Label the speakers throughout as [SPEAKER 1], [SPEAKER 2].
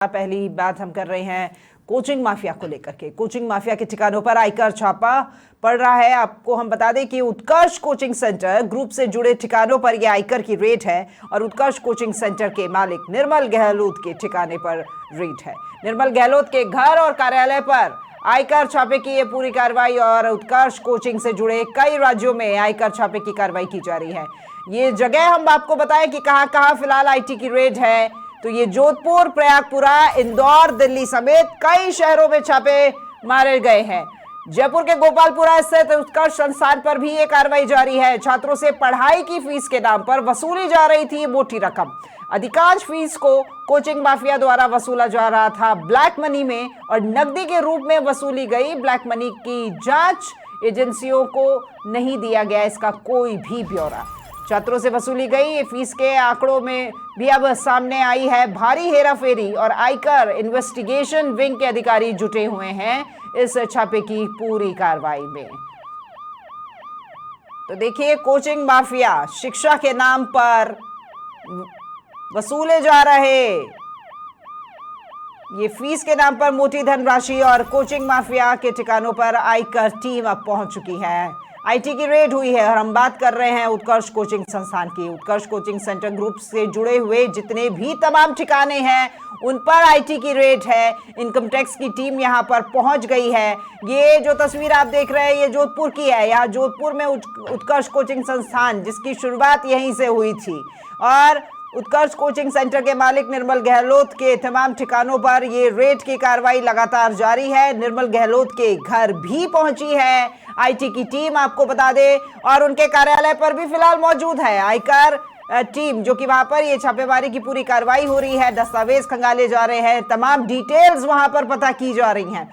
[SPEAKER 1] पहली बात हम कर रहे हैं कोचिंग माफिया को लेकर के। कोचिंग माफिया के ठिकानों पर आयकर छापा पड़ रहा है। आपको हम बता दें कि उत्कर्ष कोचिंग सेंटर ग्रुप से जुड़े ठिकानों पर यह आयकर की रेड है और उत्कर्ष कोचिंग सेंटर के मालिक निर्मल गहलोत के ठिकाने पर रेड है। निर्मल गहलोत के घर और कार्यालय पर आयकर छापे की ये पूरी कार्रवाई और उत्कर्ष कोचिंग से जुड़े कई राज्यों में आयकर छापे की कार्रवाई की जा रही है। ये जगह हम आपको बताएं कि कहां कहां फिलहाल आईटी की रेड है, तो ये जोधपुर, प्रयागपुरा, इंदौर, दिल्ली समेत कई शहरों में छापे मारे गए हैं। जयपुर के गोपालपुरा स्थित उत्कर्ष संस्थान पर भी ये कार्रवाई जारी है। छात्रों से पढ़ाई की फीस के नाम पर वसूली जा रही थी मोटी रकम। अधिकांश फीस को कोचिंग माफिया द्वारा वसूला जा रहा था ब्लैक मनी में और नकदी के रूप में वसूली गई। ब्लैक मनी की जांच एजेंसियों को नहीं दिया गया इसका कोई भी ब्यौरा। छात्रों से वसूली गई ये फीस के आंकड़ों में भी अब सामने आई है भारी हेराफेरी और आयकर इन्वेस्टिगेशन विंग के अधिकारी जुटे हुए हैं इस छापे की पूरी कार्रवाई में। तो देखिए, कोचिंग माफिया शिक्षा के नाम पर वसूले जा रहे ये फीस के नाम पर मोटी धनराशि और कोचिंग माफिया के ठिकानों पर आयकर टीम अब पहुंच चुकी है। आईटी की रेड हुई है और हम बात कर रहे हैं उत्कर्ष कोचिंग संस्थान की। उत्कर्ष कोचिंग सेंटर ग्रुप से जुड़े हुए जितने भी तमाम ठिकाने हैं उन पर आईटी की रेड है। इनकम टैक्स की टीम यहां पर पहुंच गई है। ये जो तस्वीर आप देख रहे हैं ये जोधपुर की है। यहाँ जोधपुर में उत्कर्ष कोचिंग संस्थान जिसकी शुरुआत यहीं से हुई थी और उत्कर्ष कोचिंग सेंटर के मालिक निर्मल गहलोत के तमाम ठिकानों पर ये रेड की कार्रवाई लगातार जारी है। निर्मल गहलोत के घर भी पहुंची है आईटी की टीम, आपको बता दे, और उनके कार्यालय पर भी फिलहाल मौजूद है आयकर टीम, जो कि वहां पर ये छापेमारी की पूरी कार्रवाई हो रही है। दस्तावेज खंगाले जा रहे हैं, तमाम डिटेल्स वहां पर पता की जा रही हैं।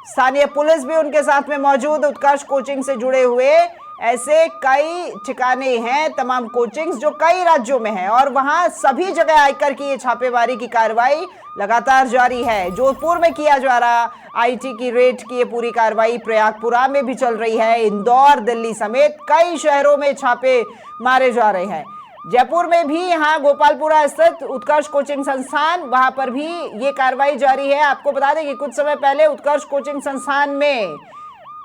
[SPEAKER 1] स्थानीय पुलिस भी उनके साथ में मौजूद। उत्कर्ष कोचिंग से जुड़े हुए ऐसे कई ठिकाने हैं, तमाम कोचिंग्स जो कई राज्यों में हैं और वहां सभी जगह आयकर की ये छापेमारी की कार्रवाई लगातार जारी है। जोधपुर में किया जा रहा आईटी की रेड की ये पूरी कार्रवाई प्रयागपुरा में भी चल रही है। इंदौर, दिल्ली समेत कई शहरों में छापे मारे जा रहे हैं। जयपुर में भी यहाँ गोपालपुरा स्थित उत्कर्ष कोचिंग संस्थान, वहां पर भी ये कार्रवाई जारी है। आपको बता दें कि कुछ समय पहले उत्कर्ष कोचिंग संस्थान में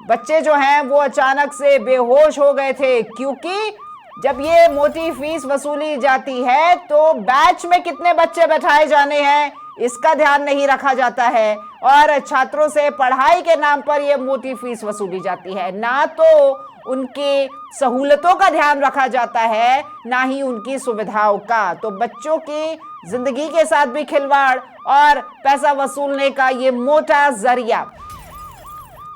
[SPEAKER 1] बच्चे जो हैं वो अचानक से बेहोश हो गए थे, क्योंकि जब ये मोटी फीस वसूली जाती है तो बैच में कितने बच्चे बैठाए जाने हैं इसका ध्यान नहीं रखा जाता है और छात्रों से पढ़ाई के नाम पर ये मोटी फीस वसूली जाती है। ना तो उनकी सहूलतों का ध्यान रखा जाता है, ना ही उनकी सुविधाओं का। तो बच्चों की जिंदगी के साथ भी खिलवाड़ और पैसा वसूलने का ये मोटा जरिया।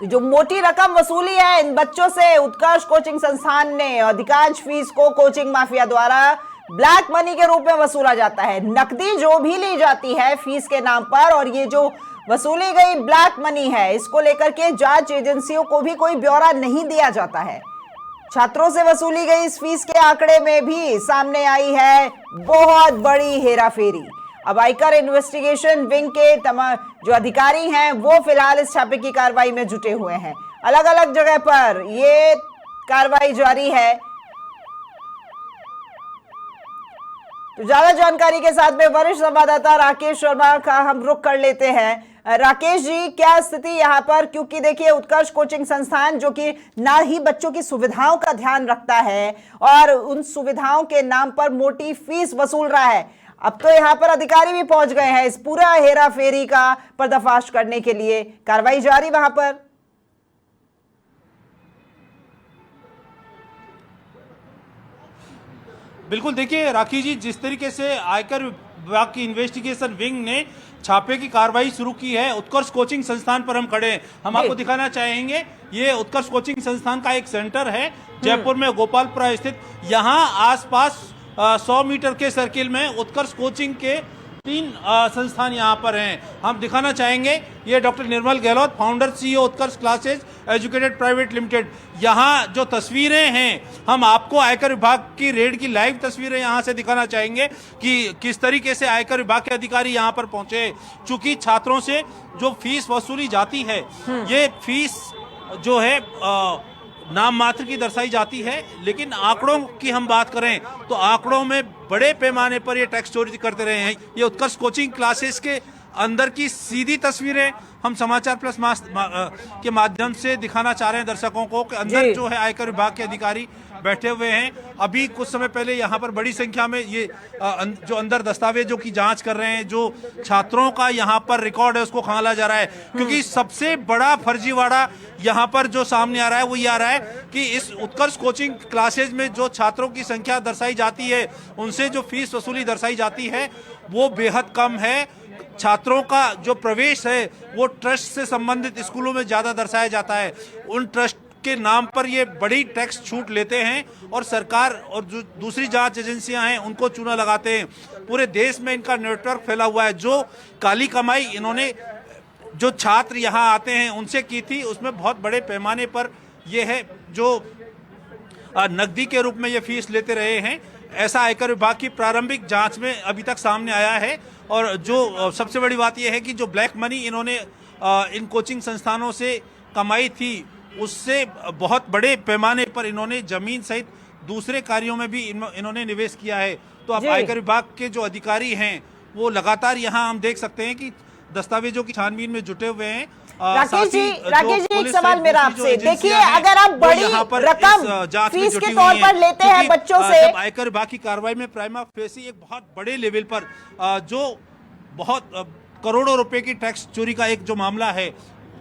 [SPEAKER 1] तो जो मोटी रकम वसूली है इन बच्चों से उत्कर्ष कोचिंग संस्थान ने, अधिकांश फीस को कोचिंग माफिया द्वारा ब्लैक मनी के रूप में वसूला जाता है। नकदी जो भी ली जाती है फीस के नाम पर और ये जो वसूली गई ब्लैक मनी है, इसको लेकर के जांच एजेंसियों को भी कोई ब्यौरा नहीं दिया जाता है। छात्रों से वसूली गई इस फीस के आंकड़े में भी सामने आई है बहुत बड़ी हेराफेरी। अब आयकर इन्वेस्टिगेशन विंग के तमाम जो अधिकारी हैं वो फिलहाल इस छापे की कार्रवाई में जुटे हुए हैं। अलग अलग जगह पर ये कार्रवाई जारी है। तो ज्यादा जानकारी के साथ में वरिष्ठ संवाददाता राकेश शर्मा का हम रुख कर लेते हैं। राकेश जी, क्या स्थिति यहाँ पर, क्योंकि देखिए उत्कर्ष कोचिंग संस्थान जो कि ना ही बच्चों की सुविधाओं का ध्यान रखता है और उन सुविधाओं के नाम पर मोटी फीस वसूल रहा है। अब तो यहाँ पर अधिकारी भी पहुंच गए हैं इस पूरा हेरा फेरी का पर्दाफाश करने के लिए। कार्रवाई जारी वहां पर।
[SPEAKER 2] बिल्कुल, देखिए राखी जी, जिस तरीके से आयकर विभाग की इन्वेस्टिगेशन विंग ने छापे की कार्रवाई शुरू की है, उत्कर्ष कोचिंग संस्थान पर हम खड़े हैं। हम आपको दिखाना चाहेंगे, ये उत्कर्ष कोचिंग संस्थान का एक सेंटर है जयपुर में गोपालपुरा स्थित। यहाँ आसपास 100 मीटर के सर्किल में उत्कर्ष कोचिंग के 3 संस्थान यहाँ पर हैं। हम दिखाना चाहेंगे, ये डॉक्टर निर्मल गहलोत, फाउंडर CEO उत्कर्ष क्लासेज एजुकेटेड प्राइवेट लिमिटेड। यहाँ जो तस्वीरें हैं हम आपको आयकर विभाग की रेड की लाइव तस्वीरें यहाँ से दिखाना चाहेंगे कि किस तरीके से आयकर विभाग के अधिकारी यहाँ पर पहुंचे। चूंकि छात्रों से जो फीस वसूली जाती है, ये फीस जो है नाम मात्र की दर्शाई जाती है, लेकिन आंकड़ों की हम बात करें तो आंकड़ों में बड़े पैमाने पर ये टैक्स चोरी करते रहे हैं। ये उत्कर्ष कोचिंग क्लासेस के अंदर की सीधी तस्वीरें हम समाचार प्लस के माध्यम से दिखाना चाह रहे हैं दर्शकों को कि अंदर जो है आयकर विभाग के अधिकारी बैठे हुए हैं। अभी कुछ समय पहले यहाँ पर बड़ी संख्या में ये जो अंदर दस्तावेजों की जांच कर रहे हैं, जो छात्रों का यहाँ पर रिकॉर्ड है उसको खंगाला जा रहा है, क्योंकि सबसे बड़ा फर्जीवाड़ा यहाँ पर जो सामने आ रहा है वो ये आ रहा है कि इस उत्कर्ष कोचिंग क्लासेज में जो छात्रों की संख्या दर्शाई जाती है, उनसे जो फीस वसूली दर्शाई जाती है वो बेहद कम है। छात्रों का जो प्रवेश है वो ट्रस्ट से संबंधित स्कूलों में ज़्यादा दर्शाया जाता है। उन ट्रस्ट के नाम पर ये बड़ी टैक्स छूट लेते हैं और सरकार और जो दूसरी जांच एजेंसियां हैं उनको चूना लगाते हैं। पूरे देश में इनका नेटवर्क फैला हुआ है। जो काली कमाई इन्होंने जो छात्र यहाँ आते हैं उनसे की थी, उसमें बहुत बड़े पैमाने पर ये है जो नकदी के रूप में ये फीस लेते रहे हैं। ऐसा आयकर विभाग की प्रारंभिक जांच में अभी तक सामने आया है। और जो सबसे बड़ी बात यह है कि जो ब्लैक मनी इन्होंने इन कोचिंग संस्थानों से कमाई थी, उससे बहुत बड़े पैमाने पर इन्होंने जमीन सहित दूसरे कार्यों में भी इन्होंने निवेश किया है। तो अब आयकर विभाग के जो अधिकारी हैं वो लगातार यहाँ हम देख सकते हैं कि दस्तावेजों की छानबीन में जुटे हुए हैं।
[SPEAKER 1] राकेश जी एक सवाल मेरा आपसे, देखिए अगर आप बड़ी रकम फीस के तौर पर लेते हैं बच्चों से,
[SPEAKER 2] आयकर विभाग की कार्रवाई में प्राइमा फेसी एक बहुत बड़े लेवल पर जो बहुत करोड़ों रुपए की टैक्स चोरी का एक जो मामला है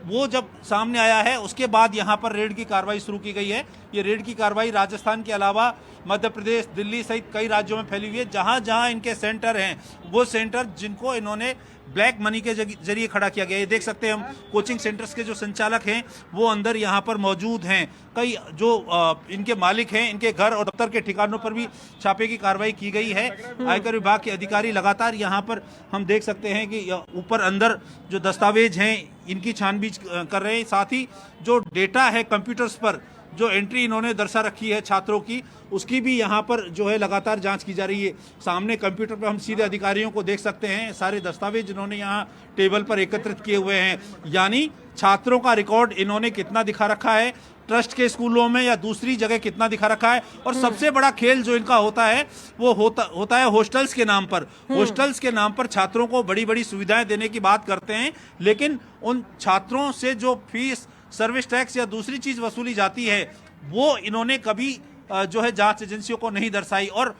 [SPEAKER 2] वो जब सामने आया है, उसके बाद यहाँ पर रेड की कार्रवाई शुरू की गई है। ये रेड की कार्रवाई राजस्थान के अलावा मध्य प्रदेश, दिल्ली सहित कई राज्यों में फैली हुई है। जहाँ जहाँ इनके सेंटर हैं वो सेंटर जिनको इन्होंने ब्लैक मनी के जरिए खड़ा किया गया है। देख सकते हैं हम कोचिंग सेंटर्स के जो संचालक हैं वो अंदर यहाँ पर मौजूद हैं। कई जो इनके मालिक हैं, इनके घर और दफ्तर के ठिकानों पर भी छापे की कार्रवाई की गई है। आयकर विभाग के अधिकारी लगातार यहाँ पर हम देख सकते हैं कि ऊपर अंदर जो दस्तावेज हैं इनकी छानबीन कर रहे हैं। साथ ही जो डेटा है कंप्यूटर्स पर जो एंट्री इन्होंने दर्शा रखी है छात्रों की, उसकी भी यहाँ पर जो है लगातार जांच की जा रही है। सामने कंप्यूटर पर हम सीधे अधिकारियों को देख सकते हैं, सारे दस्तावेज इन्होंने यहाँ टेबल पर एकत्रित किए हुए हैं। यानी छात्रों का रिकॉर्ड इन्होंने कितना दिखा रखा है, ट्रस्ट के स्कूलों में या दूसरी जगह कितना दिखा रखा है। और सबसे बड़ा खेल जो इनका होता है वो होता है हॉस्टल्स के नाम पर। हॉस्टल्स के नाम पर छात्रों को बड़ी बड़ी सुविधाएं देने की बात करते हैं, लेकिन उन छात्रों से जो फीस, सर्विस टैक्स या दूसरी चीज वसूली जाती है वो इन्होंने कभी जो है जांच एजेंसियों को नहीं दर्शाई। और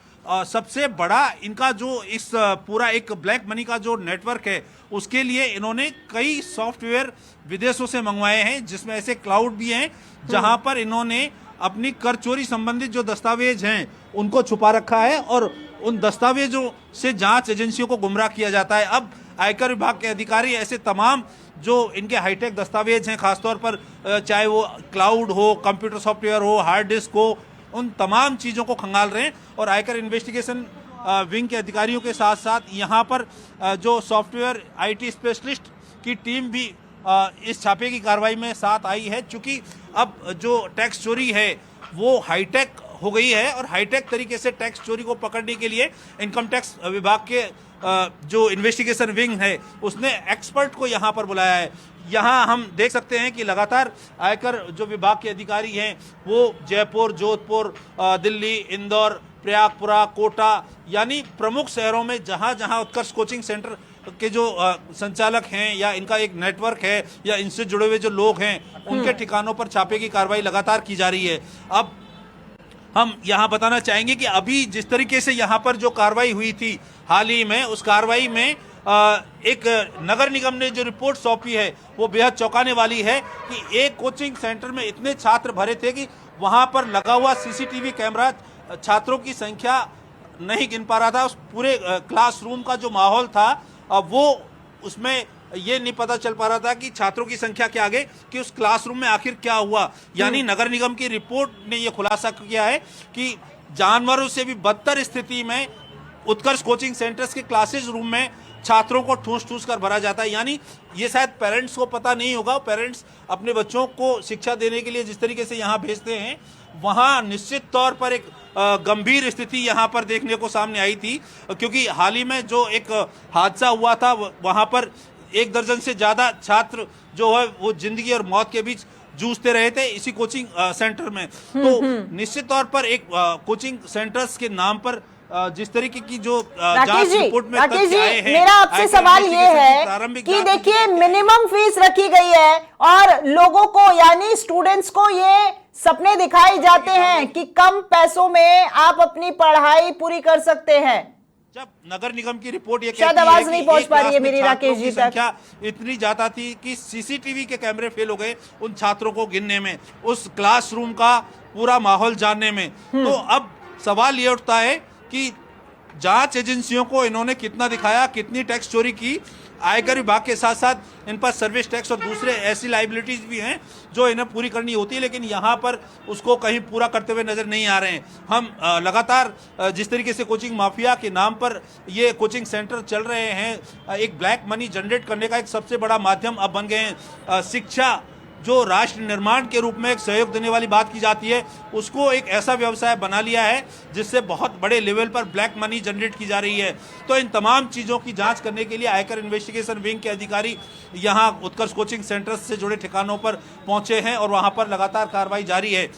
[SPEAKER 2] सबसे बड़ा इनका जो इस पूरा एक ब्लैक मनी का जो नेटवर्क है उसके लिए इन्होंने कई सॉफ्टवेयर विदेशों से मंगवाए हैं, जिसमें ऐसे क्लाउड भी हैं जहां पर इन्होंने अपनी कर चोरी संबंधित जो दस्तावेज हैं उनको छुपा रखा है और उन दस्तावेजों से जांच एजेंसियों को गुमराह किया जाता है। अब आयकर विभाग के अधिकारी ऐसे तमाम जो इनके हाईटेक दस्तावेज हैं, खासतौर पर चाहे वो क्लाउड हो, कंप्यूटर सॉफ्टवेयर हो, हार्ड डिस्क हो, उन तमाम चीज़ों को खंगाल रहे हैं। और आयकर इन्वेस्टिगेशन विंग के अधिकारियों के साथ साथ यहाँ पर जो सॉफ्टवेयर IT स्पेशलिस्ट की टीम भी इस छापे की कार्रवाई में साथ आई है। चूँकि अब जो टैक्स चोरी है वो हाईटेक हो गई है और हाईटेक तरीके से टैक्स चोरी को पकड़ने के लिए इनकम टैक्स विभाग के जो इन्वेस्टिगेशन विंग है उसने एक्सपर्ट को यहाँ पर बुलाया है। यहाँ हम देख सकते हैं कि लगातार आयकर जो विभाग के अधिकारी हैं वो जयपुर, जोधपुर, दिल्ली, इंदौर, प्रयागपुरा, कोटा यानी प्रमुख शहरों में जहाँ जहाँ उत्कर्ष कोचिंग सेंटर के जो संचालक हैं या इनका एक नेटवर्क है या इनसे जुड़े हुए जो लोग हैं उनके ठिकानों पर छापे की कार्रवाई लगातार की जा रही है। अब हम यहाँ बताना चाहेंगे कि अभी जिस तरीके से यहाँ पर जो कार्रवाई हुई थी हाल ही में, उस कार्रवाई में एक नगर निगम ने जो रिपोर्ट सौंपी है वो बेहद चौंकाने वाली है कि एक कोचिंग सेंटर में इतने छात्र भरे थे कि वहाँ पर लगा हुआ CCTV कैमरा छात्रों की संख्या नहीं गिन पा रहा था। उस पूरे क्लासरूम का जो माहौल था वो उसमें ये नहीं पता चल पा रहा था कि छात्रों की संख्या के आगे कि उस क्लासरूम में आखिर क्या हुआ। यानी नगर निगम की रिपोर्ट ने ये खुलासा किया है कि जानवरों से भी बदतर स्थिति में उत्कर्ष कोचिंग सेंटर्स के क्लासेस रूम में छात्रों को ठूस ठूस कर भरा जाता है। यानी ये शायद पेरेंट्स को पता नहीं होगा। पेरेंट्स अपने बच्चों को शिक्षा देने के लिए जिस तरीके से यहाँ भेजते हैं, वहाँ निश्चित तौर पर एक गंभीर स्थिति यहाँ पर देखने को सामने आई थी। क्योंकि हाल ही में जो एक हादसा हुआ था वहाँ पर 1 दर्जन से ज़्यादा छात्र जो है वो जिंदगी और मौत के बीच जूझते रहे थे इसी कोचिंग सेंटर में। तो निश्चित तौर पर एक कोचिंग सेंटर्स के नाम पर जिस तरीके की जो
[SPEAKER 1] राकेश
[SPEAKER 2] जांच
[SPEAKER 1] जी,
[SPEAKER 2] रिपोर्ट में
[SPEAKER 1] राकेश
[SPEAKER 2] तथ्य
[SPEAKER 1] जी,
[SPEAKER 2] आए हैं,
[SPEAKER 1] मेरा आपसे
[SPEAKER 2] आयकर
[SPEAKER 1] सवाल ये
[SPEAKER 2] इन्वेस्टिगेशन की
[SPEAKER 1] है
[SPEAKER 2] प्रारंभिक
[SPEAKER 1] कि
[SPEAKER 2] जांच
[SPEAKER 1] देखिए मिनिमम फीस रखी गई है और लोगों को यानी स्टूडेंट्स को ये सपने दिखाए जाते हैं कि कम पैसों में आप अपनी पढ़ाई पूरी कर सकते हैं।
[SPEAKER 2] जब नगर निगम की रिपोर्ट ये
[SPEAKER 1] शायद
[SPEAKER 2] कहती
[SPEAKER 1] आवाज
[SPEAKER 2] है
[SPEAKER 1] नहीं
[SPEAKER 2] कि
[SPEAKER 1] पहुंच
[SPEAKER 2] एक
[SPEAKER 1] पा रही है
[SPEAKER 2] क्लास में
[SPEAKER 1] मेरी
[SPEAKER 2] छात्रों
[SPEAKER 1] राकेश
[SPEAKER 2] की
[SPEAKER 1] जी तक।
[SPEAKER 2] संख्या इतनी ज्यादा थी कि सीसीटीवी के कैमरे फेल हो गए उन छात्रों को गिनने में, उस क्लासरूम का पूरा माहौल जानने में। तो अब सवाल ये उठता है कि जांच एजेंसियों को इन्होंने कितना दिखाया, कितनी टैक्स चोरी की। आयकर विभाग के साथ साथ इन पर सर्विस टैक्स और दूसरे ऐसी लाइबिलिटीज भी हैं जो इन्हें पूरी करनी होती है, लेकिन यहाँ पर उसको कहीं पूरा करते हुए नजर नहीं आ रहे हैं। हम लगातार जिस तरीके से कोचिंग माफिया के नाम पर ये कोचिंग सेंटर चल रहे हैं, एक ब्लैक मनी जनरेट करने का एक सबसे बड़ा माध्यम अब बन गए हैं। शिक्षा जो राष्ट्र निर्माण के रूप में एक सहयोग देने वाली बात की जाती है, उसको एक ऐसा व्यवसाय बना लिया है जिससे बहुत बड़े लेवल पर ब्लैक मनी जनरेट की जा रही है। तो इन तमाम चीज़ों की जांच करने के लिए आयकर इन्वेस्टिगेशन विंग के अधिकारी यहां उत्कर्ष कोचिंग सेंटर्स से जुड़े ठिकानों पर पहुंचे हैं और वहां पर लगातार कार्रवाई जारी है।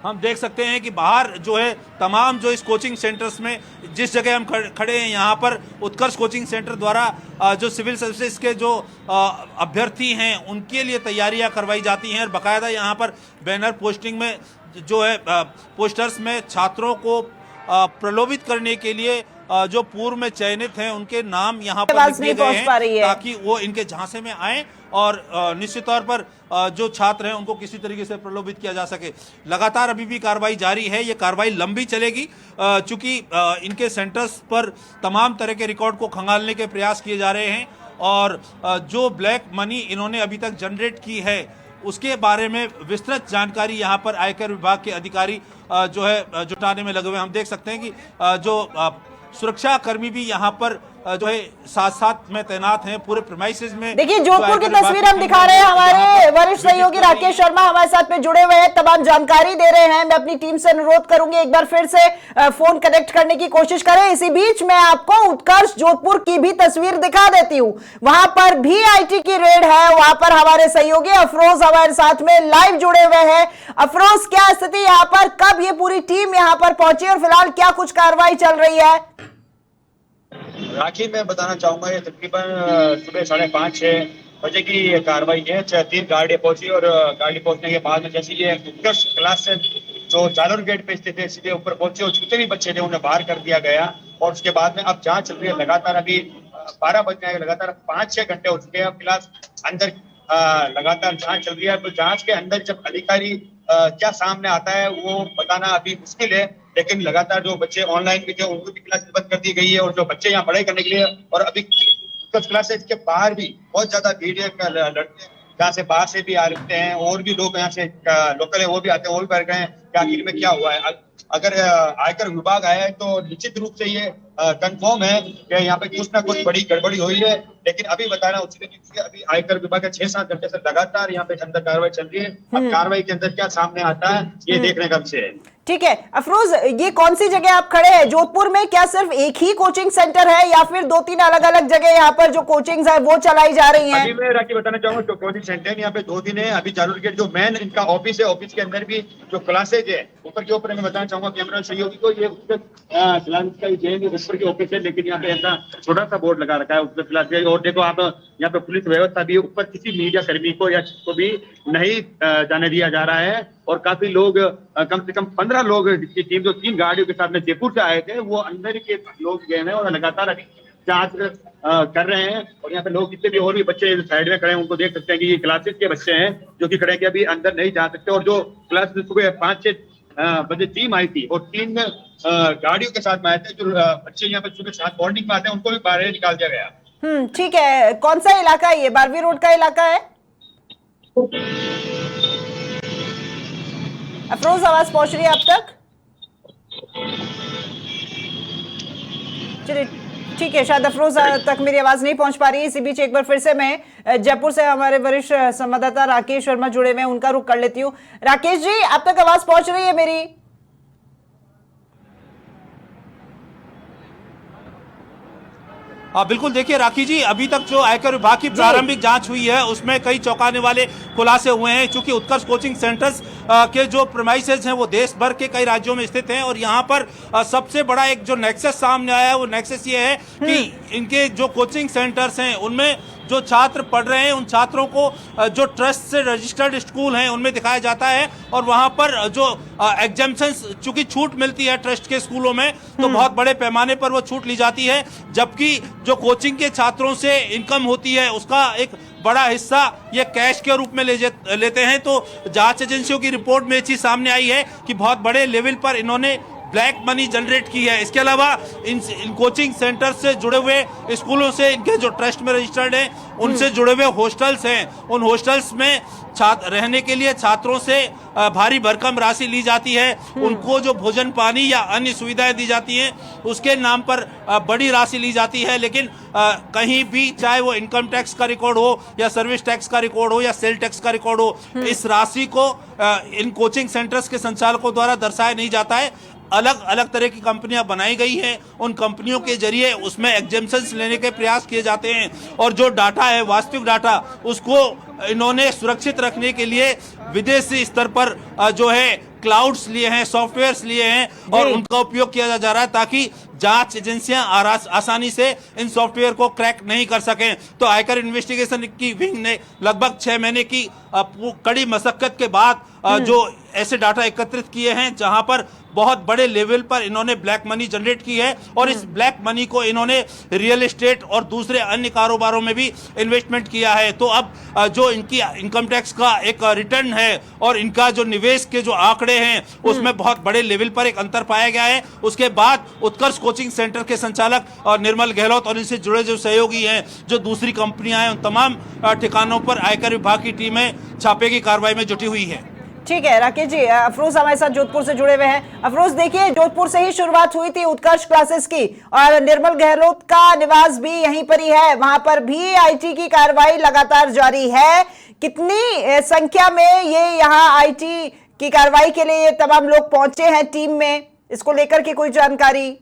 [SPEAKER 2] हम देख सकते हैं कि बाहर जो है तमाम जो इस कोचिंग सेंटर्स में जिस जगह हम खड़े हैं, यहाँ पर उत्कर्ष कोचिंग सेंटर द्वारा जो सिविल सर्विसेज के जो अभ्यर्थी हैं उनके लिए तैयारियां करवाई जाती हैं और बाकायदा यहाँ पर बैनर पोस्टिंग में जो है पोस्टर्स में छात्रों को प्रलोभित करने के लिए जो पूर्व में चयनित हैं उनके नाम यहाँ पर लिख दिए गए हैं ताकि वो इनके झांसे में आए और निश्चित तौर पर जो छात्र हैं उनको किसी तरीके से प्रलोभित किया जा सके। लगातार अभी भी कार्रवाई जारी है, ये कार्रवाई लंबी चलेगी चूंकि इनके सेंटर्स पर तमाम तरह के रिकॉर्ड को खंगालने के प्रयास किए जा रहे हैं और जो ब्लैक मनी इन्होंने अभी तक जनरेट की है उसके बारे में विस्तृत जानकारी यहाँ पर आयकर विभाग के अधिकारी जो है जुटाने में लगे हुए। हम देख सकते हैं कि जो सुरक्षा कर्मी भी यहाँ पर जो है साथ साथ में तैनात हैं पूरे प्रीमाइसेस में।
[SPEAKER 1] देखिए जोधपुर की तस्वीर हम दिखा रहे हैं, हमारे वरिष्ठ सहयोगी राकेश शर्मा हमारे साथ में जुड़े हुए हैं, तमाम जानकारी दे रहे हैं। मैं अपनी टीम से अनुरोध करूंगी एक बार फिर से फोन कनेक्ट करने की कोशिश करें। इसी बीच मैं आपको उत्कर्ष जोधपुर की भी तस्वीर दिखा देती हूँ, वहां पर भी आईटी की रेड है। वहां पर हमारे सहयोगी अफरोज हमारे साथ में लाइव जुड़े हुए हैं। अफरोज, क्या स्थिति यहाँ पर, कब ये पूरी टीम यहाँ पर पहुंची और फिलहाल क्या कुछ कार्रवाई चल रही है?
[SPEAKER 3] राखी मैं बताना चाहूंगा ये तकरीबन सुबह 5:30-6 बजे की ये कार्रवाई है। 3 गाड़ी पहुंची और गाड़ी पहुंचने के बाद में जैसे ये उत्कर्ष क्लास से जो जालोर गेट पे स्थित है सीधे ऊपर पहुंचे और जितने भी बच्चे थे उन्हें बाहर कर दिया गया और उसके बाद में अब जांच चल रही है लगातार। अभी 12 बज गए, लगातार 5-6 घंटे हो चुके हैं। अब क्लास अंदर लगातार जांच चल रही है। तो जांच के अंदर जब अधिकारी क्या सामने आता है वो बताना अभी मुश्किल है, लेकिन लगातार जो बच्चे ऑनलाइन भी थे उनको भी क्लास बंद कर दी गई है और जो बच्चे यहाँ पढ़ाई करने के लिए और अभी कुछ क्लासेज के बाहर भी बहुत ज्यादा भीड़ है। लड़के जहाँ से बाहर से भी आ रहे हैं और भी लोग यहाँ से लोकल है वो भी आते हैं, वो भी पढ़ रहे हैं कि आखिर में क्या हुआ है। अगर आयकर विभाग आया है तो निश्चित रूप से ये कंफर्म है कि यहाँ पे कुछ ना कुछ बड़ी गड़बड़ी हुई है, लेकिन अभी बताना उचित नहीं है। अभी आयकर विभाग का 6-7 घंटे से लगातार यहाँ पे अंदर कार्रवाई चल रही है। अब कार्रवाई के अंदर क्या सामने आता है ये देखने का विषय है।
[SPEAKER 1] ठीक है अफरोज, ये कौन सी जगह आप खड़े हैं जोधपुर में? क्या सिर्फ एक ही कोचिंग सेंटर है या फिर 2-3 अलग अलग जगह यहाँ पर जो कोचिंग्स है वो चलाई जा रही हैं?
[SPEAKER 3] अभी मैं राखी बताना चाहूंगा जो कोचिंग सेंटर यहाँ पे 2 दिन है। अभी जालोर गेट जो मेन इनका ऑफिस है, ऑफिस के अंदर भी जो क्लासेज है ऊपर के ऊपर मैं बताना चाहूंगा कैमरा सहयोगी को, ये क्लास का ऊपर के ऑफिस है, लेकिन यहाँ पे ऐसा छोटा सा बोर्ड लगा रखा है उत्तर क्लास के। और देखो आप यहाँ पे पुलिस व्यवस्था भी ऊपर किसी मीडिया कर्मी को या किसी को भी नहीं जाने दिया जा रहा है। और काफी लोग कम से कम 15 लोग जिसकी टीम जो 3 गाड़ियों के साथ में जयपुर से आए थे वो अंदर के लोग गए हैं और लगातार अभी जांच कर रहे हैं। और यहाँ पे लोग जितने भी और भी बच्चे साइड में खड़े हैं उनको देख सकते हैं कि ये क्लासेस के बच्चे हैं जो कि खड़े हैं कि अभी अंदर नहीं जा सकते। और जो क्लास सुबह 5-6 बजे टीम आई थी और 3 गाड़ियों के साथ में आए थे, जो बच्चे यहाँ पे सुबह 7 मॉर्निंग में आते हैं उनको भी बाहर निकाल दिया गया।
[SPEAKER 1] ठीक है, कौन सा इलाका है ये? 12वीं रोड का इलाका है? अफरोज, आवाज पहुंच रही है आप तक? चलिए ठीक है, शायद अफरोज तक मेरी आवाज नहीं पहुंच पा रही है। इसी बीच एक बार फिर से मैं जयपुर से हमारे वरिष्ठ संवाददाता राकेश शर्मा जुड़े हुए हैं, उनका रुख कर लेती हूँ। राकेश जी, आप तक आवाज पहुंच रही है मेरी?
[SPEAKER 2] बिल्कुल, देखिए राखी जी, अभी तक जो आयकर विभाग की प्रारंभिक जांच हुई है उसमें कई चौंकाने वाले खुलासे हुए हैं। चूंकि उत्कर्ष कोचिंग सेंटर्स के जो प्रेमाइसेस हैं वो देश भर के कई राज्यों में स्थित हैं, और यहाँ पर सबसे बड़ा एक जो नेक्सस सामने आया है वो नेक्सस ये है कि इनके जो कोचिंग सेंटर्स हैं उनमें जो छात्र पढ़ रहे हैं उन छात्रों को जो ट्रस्ट से रजिस्टर्ड स्कूल हैं उनमें दिखाया जाता है, और वहां पर जो एग्जेम्पशंस, चूंकि छूट मिलती है ट्रस्ट के स्कूलों में, तो बहुत बड़े पैमाने पर वो छूट ली जाती है, जबकि जो कोचिंग के छात्रों से इनकम होती है उसका एक बड़ा हिस्सा ये कैश के रूप में लेते हैं। तो जांच एजेंसियों की रिपोर्ट में ये चीज सामने आई है कि बहुत बड़े लेवल पर इन्होंने ब्लैक मनी जनरेट की है। इसके अलावा इन कोचिंग सेंटर से जुड़े हुए स्कूलों से, इनके जो ट्रस्ट में रजिस्टर्ड हैं उनसे जुड़े हुए हॉस्टल्स हैं, उन हॉस्टल्स में रहने के लिए छात्रों से भारी भरकम राशि ली जाती है। उनको जो भोजन पानी या अन्य सुविधाएं दी जाती हैं उसके नाम पर बड़ी राशि ली जाती है, लेकिन कहीं भी चाहे वो इनकम टैक्स का रिकॉर्ड हो या सर्विस टैक्स का रिकॉर्ड हो या सेल टैक्स का रिकॉर्ड हो, इस राशि को इन कोचिंग सेंटर्स के संचालकों द्वारा दर्शाया नहीं जाता है। अलग अलग तरह की कंपनियां बनाई गई हैं, उन कंपनियों के जरिए उसमें एग्जेम्पशंस लेने के प्रयास किए जाते हैं, और जो डाटा है, वास्तविक डाटा, उसको इन्होंने सुरक्षित रखने के लिए विदेशी स्तर पर जो है क्लाउड्स लिए हैं, सॉफ्टवेयर्स लिए हैं, और उनका उपयोग किया जा रहा है ताकि जांच एजेंसियां आसानी से इन सॉफ्टवेयर को क्रैक नहीं कर सकें। तो आयकर इन्वेस्टिगेशन की विंग ने लगभग 6 महीने की कड़ी मशक्कत के बाद जो ऐसे डाटा एकत्रित किए हैं जहां पर बहुत बड़े लेवल पर इन्होंने ब्लैक मनी जनरेट की है, और इस ब्लैक मनी को इन्होंने रियल एस्टेट और दूसरे अन्य कारोबारों में भी इन्वेस्टमेंट किया है। तो अब जो इनकी इनकम टैक्स का एक रिटर्न है और इनका जो निवेश के जो आंकड़े हैं उसमें बहुत बड़े लेवल पर एक अंतर पाया गया है। उसके बाद उत्कर्ष कोचिंग सेंटर के संचालक और निर्मल गहलोत और इनसे जुड़े जो सहयोगी हैं, जो दूसरी कंपनियां हैं, उन तमाम ठिकानों पर आयकर विभाग की टीमें छापे की कार्रवाई में जुटी हुई है।
[SPEAKER 1] ठीक है राकेश जी, अफरोज हमारे साथ जोधपुर से जुड़े हुए हैं। अफरोज, देखिए जोधपुर से ही शुरुआत हुई थी उत्कर्ष क्लासेस की, और निर्मल गहलोत का निवास भी यहीं पर ही है, वहां पर भी आईटी की कार्रवाई लगातार जारी है। कितनी संख्या में ये यहाँ आईटी की कार्रवाई के लिए ये तमाम लोग पहुंचे हैं टीम में, इसको लेकर के कोई जानकारी?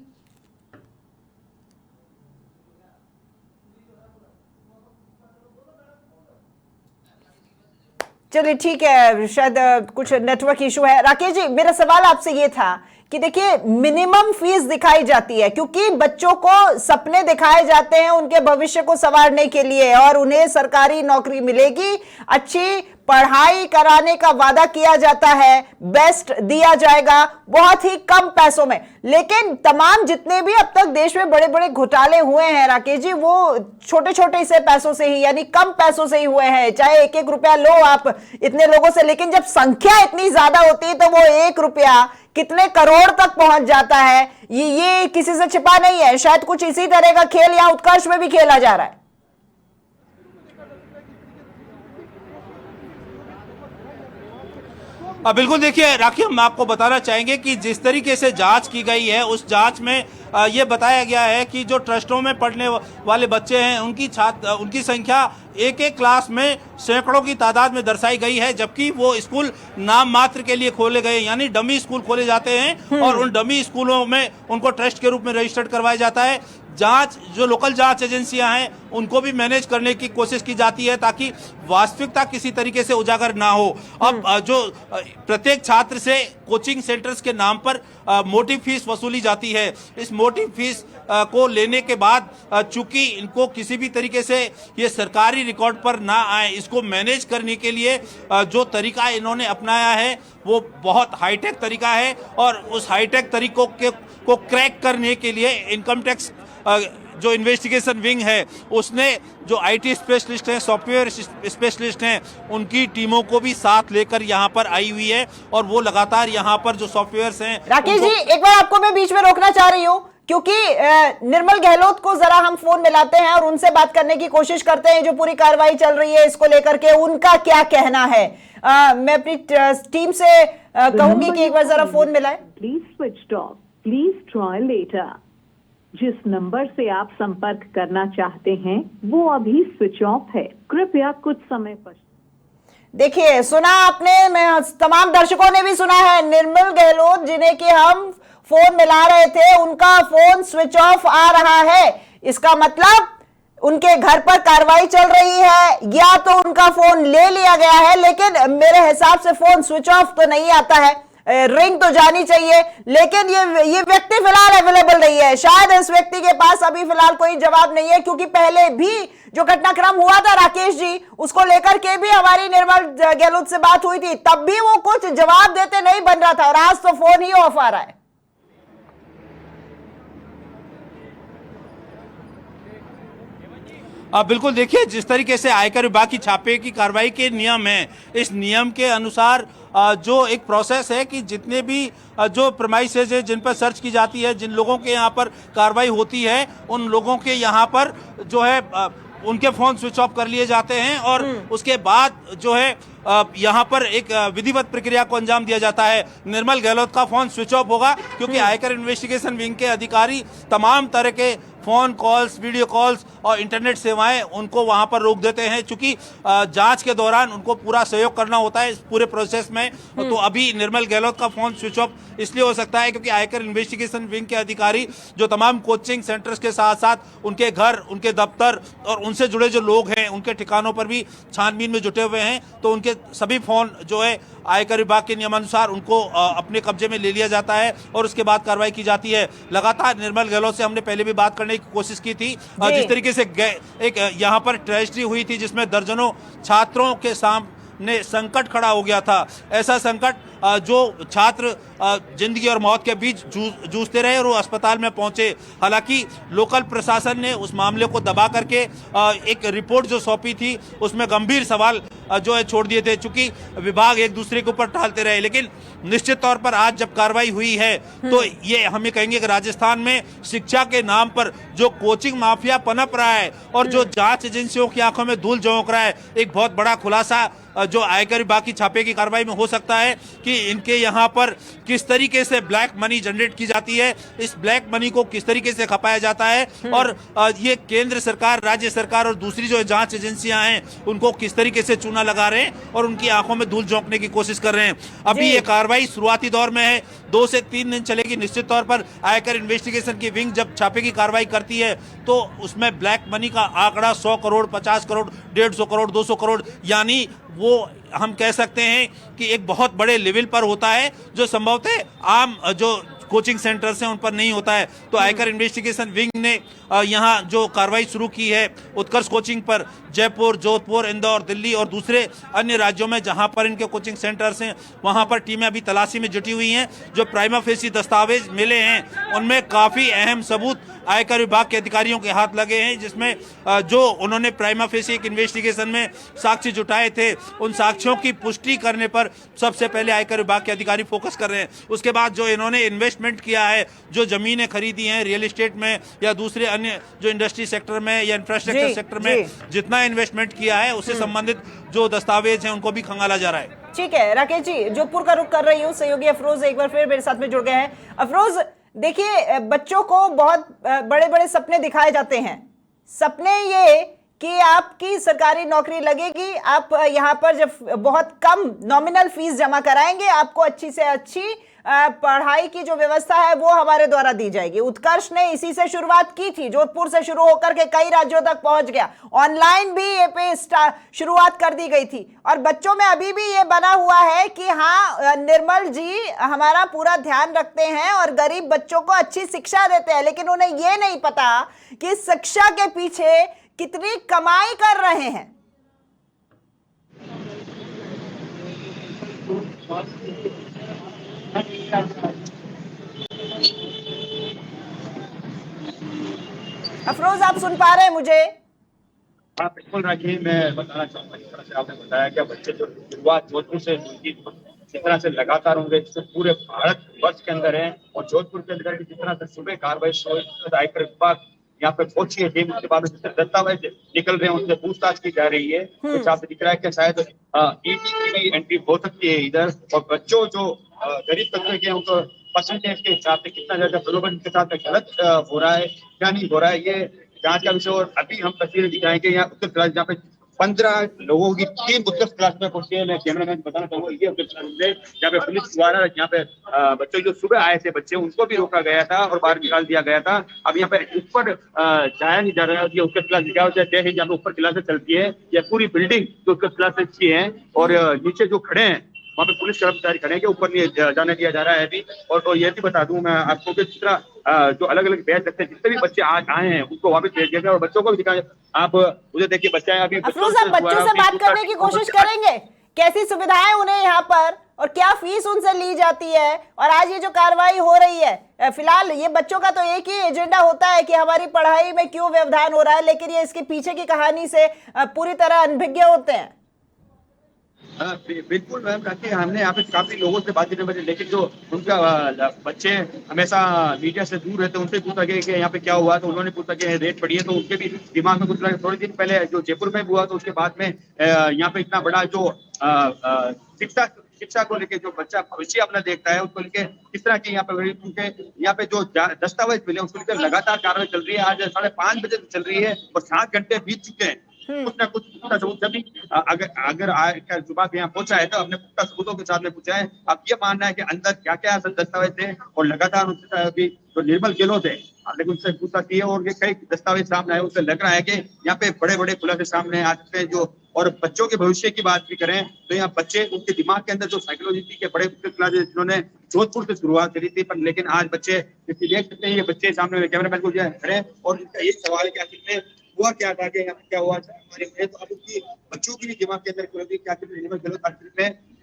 [SPEAKER 1] चलिए ठीक है, शायद कुछ नेटवर्क इशू है। राकेश जी, मेरा सवाल आपसे ये था कि देखिए मिनिमम फीस दिखाई जाती है क्योंकि बच्चों को सपने दिखाए जाते हैं उनके भविष्य को संवारने के लिए, और उन्हें सरकारी नौकरी मिलेगी, अच्छी पढ़ाई कराने का वादा किया जाता है, बेस्ट दिया जाएगा बहुत ही कम पैसों में। लेकिन तमाम जितने भी अब तक देश में बड़े बड़े घोटाले हुए हैं राकेश जी, वो छोटे छोटे से पैसों से ही, यानी कम पैसों से ही हुए हैं। चाहे 1-1 रुपया लो आप इतने लोगों से, लेकिन जब संख्या इतनी ज्यादा होती है तो वो 1 रुपया कितने करोड़ तक पहुंच जाता है, ये किसी से छिपा नहीं है। शायद कुछ इसी तरह का खेल यहाँ उत्कर्ष में भी खेला जा रहा है।
[SPEAKER 2] बिल्कुल, देखिए राखी, हम आपको बताना चाहेंगे कि जिस तरीके से जांच की गई है उस जांच में ये बताया गया है कि जो ट्रस्टों में पढ़ने वाले बच्चे हैं उनकी संख्या एक क्लास में सैकड़ों की तादाद में दर्शाई गई है, जबकि वो स्कूल नाम मात्र के लिए खोले गए, यानी डमी स्कूल खोले जाते हैं और उन डमी स्कूलों में उनको ट्रस्ट के रूप में रजिस्टर्ड करवाया जाता है। जांच, जो लोकल जांच एजेंसियां हैं उनको भी मैनेज करने की कोशिश की जाती है ताकि वास्तविकता किसी तरीके से उजागर ना हो। अब जो प्रत्येक छात्र से कोचिंग सेंटर्स के नाम पर मोटी फीस वसूली जाती है, इस मोटी फीस को लेने के बाद चूंकि इनको किसी भी तरीके से ये सरकारी रिकॉर्ड पर ना आए, इसको मैनेज करने के लिए जो तरीका इन्होंने अपनाया है वो बहुत हाईटेक तरीका है, और उस हाईटेक तरीकों को क्रैक करने के लिए इनकम टैक्स जो इन्वेस्टिगेशन विंग है उसने जो आईटी स्पेशलिस्ट हैं, सॉफ्टवेयर स्पेशलिस्ट हैं, उनकी टीमों को भी साथ लेकर यहाँ पर आई हुई है, और वो लगातार यहाँ पर जो सॉफ्टवेयर्स हैं।
[SPEAKER 1] राकेश जी, एक बार आपको मैं बीच में रोकना चाह रही हूँ क्योंकि निर्मल गहलोत को जरा हम फोन मिलाते हैं और उनसे बात करने की कोशिश करते हैं, जो पूरी कार्रवाई चल रही है इसको लेकर के उनका क्या कहना है। मैं अपनी टीम से कहूंगी कि एक बार जरा फोन मिलाएं।
[SPEAKER 4] Please switch off, please try later. जिस नंबर से आप संपर्क करना चाहते हैं वो अभी स्विच ऑफ है, कृपया कुछ समय पश्चात।
[SPEAKER 1] देखिए, सुना आपने, मैं तमाम दर्शकों ने भी सुना है, निर्मल गहलोत जिन्हें कि हम फोन मिला रहे थे उनका फोन स्विच ऑफ आ रहा है। इसका मतलब उनके घर पर कार्रवाई चल रही है, या तो उनका फोन ले लिया गया है, लेकिन मेरे हिसाब से फोन स्विच ऑफ तो नहीं आता है, रिंग तो जानी चाहिए, लेकिन ये व्यक्ति फिलहाल अवेलेबल नहीं है। शायद इस व्यक्ति के पास अभी फिलहाल कोई जवाब नहीं है, क्योंकि पहले भी जो घटनाक्रम हुआ था राकेश जी, उसको लेकर के भी हमारी निर्मल गहलोत से बात हुई थी, तब भी वो कुछ जवाब देते नहीं बन रहा था, और आज तो फोन ही ऑफ आ रहा है।
[SPEAKER 2] बिल्कुल, देखिए जिस तरीके से आयकर विभाग की छापे की कार्रवाई के नियम हैं, इस नियम के अनुसार जो एक प्रोसेस है कि जितने भी जो प्रेमाइसेस है जिन पर सर्च की जाती है, जिन लोगों के यहाँ पर कार्रवाई होती है, उन लोगों के यहाँ पर जो है उनके फोन स्विच ऑफ कर लिए जाते हैं, और उसके बाद जो है यहाँ पर एक विधिवत प्रक्रिया को अंजाम दिया जाता है। निर्मल गहलोत का फोन स्विच ऑफ होगा, क्योंकि आयकर इन्वेस्टिगेशन विंग के अधिकारी तमाम तरह के फोन कॉल्स, वीडियो कॉल्स और इंटरनेट सेवाएं उनको वहां पर रोक देते हैं, क्योंकि जांच के दौरान उनको पूरा सहयोग करना होता है इस पूरे प्रोसेस में। तो अभी निर्मल गहलोत का फोन स्विच ऑफ इसलिए हो सकता है क्योंकि आयकर इन्वेस्टिगेशन विंग के अधिकारी जो तमाम कोचिंग सेंटर्स के साथ साथ उनके घर, उनके दफ्तर और उनसे जुड़े जो लोग हैं उनके ठिकानों पर भी छानबीन में जुटे हुए हैं। तो उनके सभी फोन जो है आयकर विभाग के नियमानुसार उनको अपने कब्जे में ले लिया जाता है, और उसके बाद कार्रवाई की जाती है। लगातार निर्मल गहलोत से हमने पहले भी बात करने की कोशिश की थी, जिस तरीके से एक यहाँ पर ट्रेजेडी हुई थी जिसमें दर्जनों छात्रों के सामने संकट खड़ा हो गया था। ऐसा संकट जो छात्र जिंदगी और मौत के बीच जूझते रहे और वो अस्पताल में पहुंचे। हालांकि लोकल प्रशासन ने उस मामले को दबा करके एक रिपोर्ट जो सौंपी थी उसमें गंभीर सवाल जो है छोड़ दिए थे, चूंकि विभाग एक दूसरे के ऊपर टालते रहे। लेकिन निश्चित तौर पर आज जब कार्रवाई हुई है तो ये हम ये कहेंगे कि राजस्थान में शिक्षा के नाम पर जो कोचिंग माफिया पनप रहा है और जो जांच एजेंसियों की आंखों में धूल झोंक रहा है, एक बहुत बड़ा खुलासा जो आयकर विभाग की छापे की कार्रवाई में हो सकता है कि इनके यहाँ पर किस तरीके से ब्लैक मनी जनरेट की जाती है, इस ब्लैक मनी को किस तरीके से खपाया जाता है, और ये केंद्र सरकार, राज्य सरकार और दूसरी जो जांच एजेंसियां हैं उनको किस तरीके से चूना लगा रहे हैं और उनकी आंखों में धूल झोंकने की कोशिश कर रहे हैं। अभी ये कार्रवाई शुरुआती दौर में है, 2 से 3 दिन चलेगी। निश्चित तौर पर आयकर इन्वेस्टिगेशन की विंग जब छापे की कार्रवाई करती है तो उसमें ब्लैक मनी का आंकड़ा 100 करोड़, 50 करोड़, 150 करोड़, 200 करोड़, यानी वो हम कह सकते हैं कि एक बहुत बड़े लेवल पर होता है, जो संभवतः आम जो कोचिंग सेंटर्स हैं उन पर नहीं होता है। तो आयकर इन्वेस्टिगेशन विंग ने यहाँ जो कार्रवाई शुरू की है उत्कर्ष कोचिंग पर, जयपुर, जोधपुर, इंदौर, दिल्ली और दूसरे अन्य राज्यों में जहाँ पर इनके कोचिंग सेंटर्स हैं वहाँ पर टीमें अभी तलाशी में जुटी हुई हैं। जो प्राइमा फेसी दस्तावेज मिले हैं उनमें काफ़ी अहम सबूत आयकर विभाग के अधिकारियों के हाथ लगे हैं, जिसमें जो उन्होंने प्राइमा फेसी एक इन्वेस्टिगेशन में साक्ष्य जुटाए थे, उन साक्ष्यों की पुष्टि करने पर सबसे पहले आयकर विभाग के अधिकारी फोकस कर रहे हैं। उसके बाद जो इन्होंने इन्वेस्टमेंट किया है, जो जमीनें खरीदी हैं रियल एस्टेट में या दूसरे अन्य जो इंडस्ट्री सेक्टर में या इंफ्रास्ट्रक्चर सेक्टर में जितना इन्वेस्टमेंट किया है उससे संबंधित जो दस्तावेज हैं उनको भी खंगाला जा रहा है।
[SPEAKER 1] ठीक है राकेश जी, जोधपुर का रुख कर रही हूँ, सहयोगी अफरोज एक बार फिर मेरे साथ में जुड़ गए हैं। अफरोज, देखिए बच्चों को बहुत बड़े बड़े सपने दिखाए जाते हैं। सपने ये कि आपकी सरकारी नौकरी लगेगी, आप यहाँ पर जब बहुत कम नॉमिनल फीस जमा कराएंगे आपको अच्छी से अच्छी पढ़ाई की जो व्यवस्था है वो हमारे द्वारा दी जाएगी। उत्कर्ष ने इसी से शुरुआत की थी, जोधपुर से शुरू होकर के कई राज्यों तक पहुंच गया, ऑनलाइन भी ये पे शुरुआत कर दी गई थी, और बच्चों में अभी भी ये बना हुआ है कि हाँ निर्मल जी हमारा पूरा ध्यान रखते हैं और गरीब बच्चों को अच्छी शिक्षा देते हैं। लेकिन उन्हें ये नहीं पता कि शिक्षा के पीछे कितनी कमाई कर रहे हैं। अफरोज, आप सुन पा रहे हैं मुझे?
[SPEAKER 3] हाँ बिल्कुल राखी, मैं बताना चाहूंगा जिस तरह से आपने बताया कि बच्चे जो शुरुआत जोधपुर से हुई थी जिस तरह से लगातार होंगे, जिससे पूरे भारत वर्ष के अंदर है, और जोधपुर के अंदर जिस तरह से सुबह कार्रवाई आयकर विभाग यहाँ पे पहुंची है टीम, उसके बाद दस्तावेज निकल रहे हैं उनसे पूछताछ की जा रही है। तो साफ दिख रहा है कि शायद ईडी की भी एंट्री हो सकती है इधर, और बच्चों जो गरीब तबके के उनको परसेंटेज के हिसाब से कितना ज्यादा प्रलोभन के साथ गलत हो रहा है क्या नहीं हो रहा है, ये जांच का विषय। और अभी हम तस्वीरें दिखाएंगे यहाँ उत्तर प्रदेश जहाँ पे 15 लोगों की टीम उत्कर्ष क्लास में पहुंची है। मैं कैमरामैन बताना चाहूंगा, ये उत्कर्ष क्लास है जहाँ पे पुलिस द्वारा यहाँ पे बच्चों जो सुबह आए थे बच्चे, उनको भी रोका गया था और बाहर निकाल दिया गया था। अब यहाँ पे ऊपर जाया नहीं जा रहा है। ये उत्कर्ष क्लास क्या होता है जहाँ पे ऊपर क्लासेस चलती है, या पूरी बिल्डिंग जो उत्कर्ष क्लासेस की है, और नीचे जो खड़े हैं वहाँ पे पुलिस कर्मचारी खड़े हैं कि ऊपर नहीं जाने दिया जा रहा है अभी। और तो ये भी बता दूं मैं आपको कि जिस तरह जो अलग अलग बैच रखते हैं, जितने भी बच्चे आज आए हैं उनको वापस भेज दिया गया, और बच्चों को भी दिखाया। आप मुझे देखिए बच्चे हैं अभी।
[SPEAKER 1] अफरोज साहब, बच्चों से बात करने की कोशिश करेंगे, कैसी सुविधाएं उन्हें यहाँ पर और क्या फीस उनसे ली जाती है, और आज ये जो कार्रवाई हो रही है। फिलहाल ये बच्चों का तो एक ही एजेंडा होता है कि हमारी पढ़ाई में क्यों व्यवधान हो रहा है, लेकिन ये इसके पीछे की कहानी से पूरी तरह अनभिज्ञ होते हैं।
[SPEAKER 3] बिल्कुल मैम, ताकि हमने यहाँ पे काफी लोगों से बात करने, लेकिन जो उनका बच्चे हमेशा मीडिया से दूर रहते हैं, उनसे पूछा गया कि यहाँ पे क्या हुआ, तो उन्होंने पूछा कि रेट पड़ी है, तो उनके भी दिमाग में कुछ लगा। थोड़े दिन पहले जो जयपुर में हुआ, तो उसके बाद में यहाँ पे इतना बड़ा जो शिक्षा को लेके जो बच्चा भविष्य अपना देखता है, उसको लेके किस तरह की यहाँ पे उनके यहाँ पे जो दस्तावेज मिले उसको लेकर लगातार कार्रवाई चल रही है। आज 5:30 बजे चल रही है और 7 घंटे बीत चुके हैं। कुछ ना कुछ पुख्ता सबूत जब भी अगर आकर सुबह यहाँ पहुंचा है तो अपने पुख्ता सबूतों के साथ में पूछा है। अब ये मानना है कि अंदर क्या क्या असल दस्तावेज थे, और लगातार उनसे अभी जो निर्मल गहलोत है लेकिन उनसे पूछताछ की है, और ये कई दस्तावेज सामने आए। उससे लग रहा है कि यहाँ पे बड़े बड़े खुलासे सामने आ सकते हैं। जो और बच्चों के भविष्य की बात भी करें तो यहाँ बच्चे, उनके दिमाग के अंदर जो साइकोलॉजी थी के बड़े क्लासेस जिन्होंने जोधपुर से शुरुआत करी थी, पर लेकिन आज बच्चे देख सकते हैं, ये बच्चे सामने कैमरामैन को खड़े, और इनका ये सवाल क्या कितने हुआ क्या था कि यहाँ क्या हुआ हमारे में, तो अब उनकी बच्चों की भी दिमाग के अंदर क्या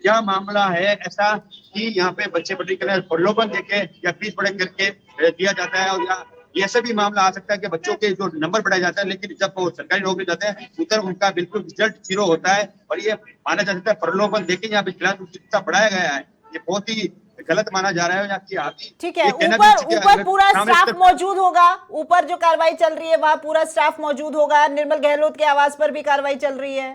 [SPEAKER 3] क्या मामला है ऐसा कि यहाँ पे बच्चे पर्टिकुलर प्रलोभन देके या फीस बड़े करके दिया जाता है, और या ऐसा भी मामला आ सकता है कि बच्चों के जो नंबर बढ़ाए जाते हैं, लेकिन जब वो सरकारी नौकरी जाते हैं उधर उनका बिल्कुल रिजल्ट 0 होता है, और ये माना जा सकता है प्रलोभन देके यहाँ पे क्लास शिक्षा बढ़ाया गया है। ये बहुत ही गलत माना जा रहा है यहाँ की आदि।
[SPEAKER 1] ठीक है, ऊपर पूरा स्टाफ मौजूद होगा, ऊपर जो कार्रवाई चल रही है वहां पूरा स्टाफ मौजूद होगा। निर्मल गहलोत के आवास पर भी कार्रवाई चल रही है।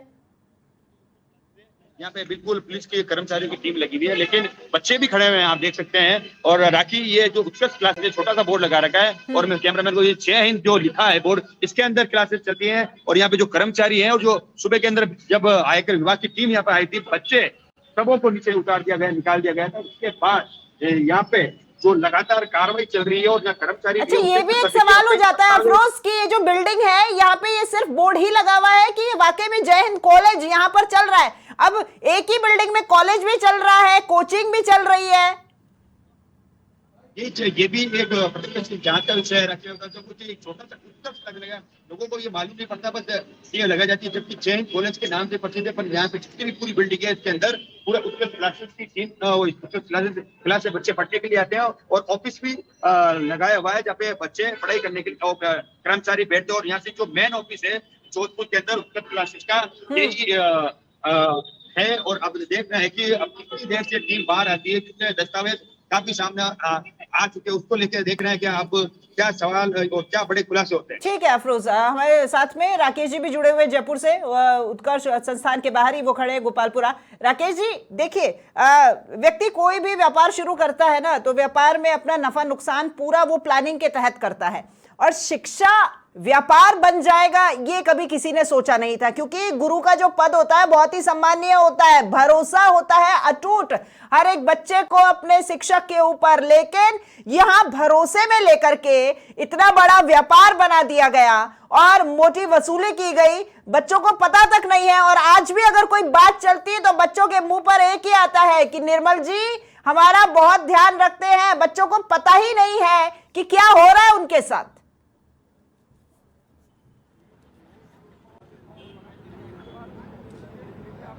[SPEAKER 3] यहाँ पे बिल्कुल पुलिस के कर्मचारियों की टीम लगी हुई है, लेकिन बच्चे भी खड़े हुए हैं, आप देख सकते हैं। और राखी, ये जो उत्कर्ष क्लास है, छोटा सा बोर्ड लगा रखा है, और मैं कैमरामैन को ये 6 हिंद जो लिखा है बोर्ड, इसके अंदर क्लासेस चलती हैं। और यहाँ पे जो कर्मचारी हैं, और जो सुबह के अंदर जब आयकर विभाग की टीम यहाँ पे आई थी, बच्चे सबों को नीचे उतार दिया गया, निकाल दिया गया था। उसके बाद यहाँ पे जो लगातार कार्रवाई चल रही है, और यहाँ कर्मचारी।
[SPEAKER 1] अच्छा, ये भी एक सवाल हो जाता है अफरोज की, ये जो बिल्डिंग है यहाँ पे ये सिर्फ बोर्ड ही लगा हुआ है कि ये वाकई में जय हिंद कॉलेज यहाँ पर चल रहा है? अब एक ही बिल्डिंग में कॉलेज भी चल रहा है, कोचिंग भी चल रही है।
[SPEAKER 3] ये भी एक जांच का विषय रखे होगा, जो कुछ एक छोटा सा उत्कर्ष लग रहा है, लोगों को ये मालूम नहीं पड़ता, बस ये लगा जाती है। जबकि जय हिंद कॉलेज के नाम से प्रसिद्ध है, पर यहाँ पे जितनी भी पूरी बिल्डिंग है इसके अंदर पूरा उत्कर्ष क्लासेस की टीम क्लास से बच्चे पढ़ने के लिए आते हैं, और ऑफिस भी लगाया हुआ है जहाँ पे बच्चे पढ़ाई करने के लिए कर्मचारी बैठते हैं। और यहाँ से जो मेन ऑफिस है जोधपुर के अंदर उत्कर्ष क्लासेस का, यही है। और अब देखना है कि अब कितनी देर से टीम बाहर आती है, कितने दस्तावेज काफी सामने आ चुके हैं, उसको लेकर देख रहे हैं कि आप क्या सवाल और क्या बड़े खुलासे होते हैं।
[SPEAKER 1] ठीक है अफरोज, हमारे साथ में राकेश जी भी जुड़े हुए जयपुर से, उत्कर्ष संस्थान के बाहर ही वो खड़े हैं, गोपालपुरा। राकेश जी देखिए, व्यक्ति कोई भी व्यापार शुरू करता है ना, तो व्यापार में अपना नफा नुकसान पूरा वो प्लानिंग के तहत करता है, और शिक्षा व्यापार बन जाएगा ये कभी किसी ने सोचा नहीं था, क्योंकि गुरु का जो पद होता है बहुत ही सम्मानीय होता है, भरोसा होता है अटूट हर एक बच्चे को अपने शिक्षक के ऊपर। लेकिन यहां भरोसे में लेकर के इतना बड़ा व्यापार बना दिया गया और मोटी वसूली की गई, बच्चों को पता तक नहीं है। और आज भी अगर कोई बात चलती है तो बच्चों के मुंह पर एक ही आता है कि निर्मल जी हमारा बहुत ध्यान रखते हैं। बच्चों को पता ही नहीं है कि क्या हो रहा है उनके साथ।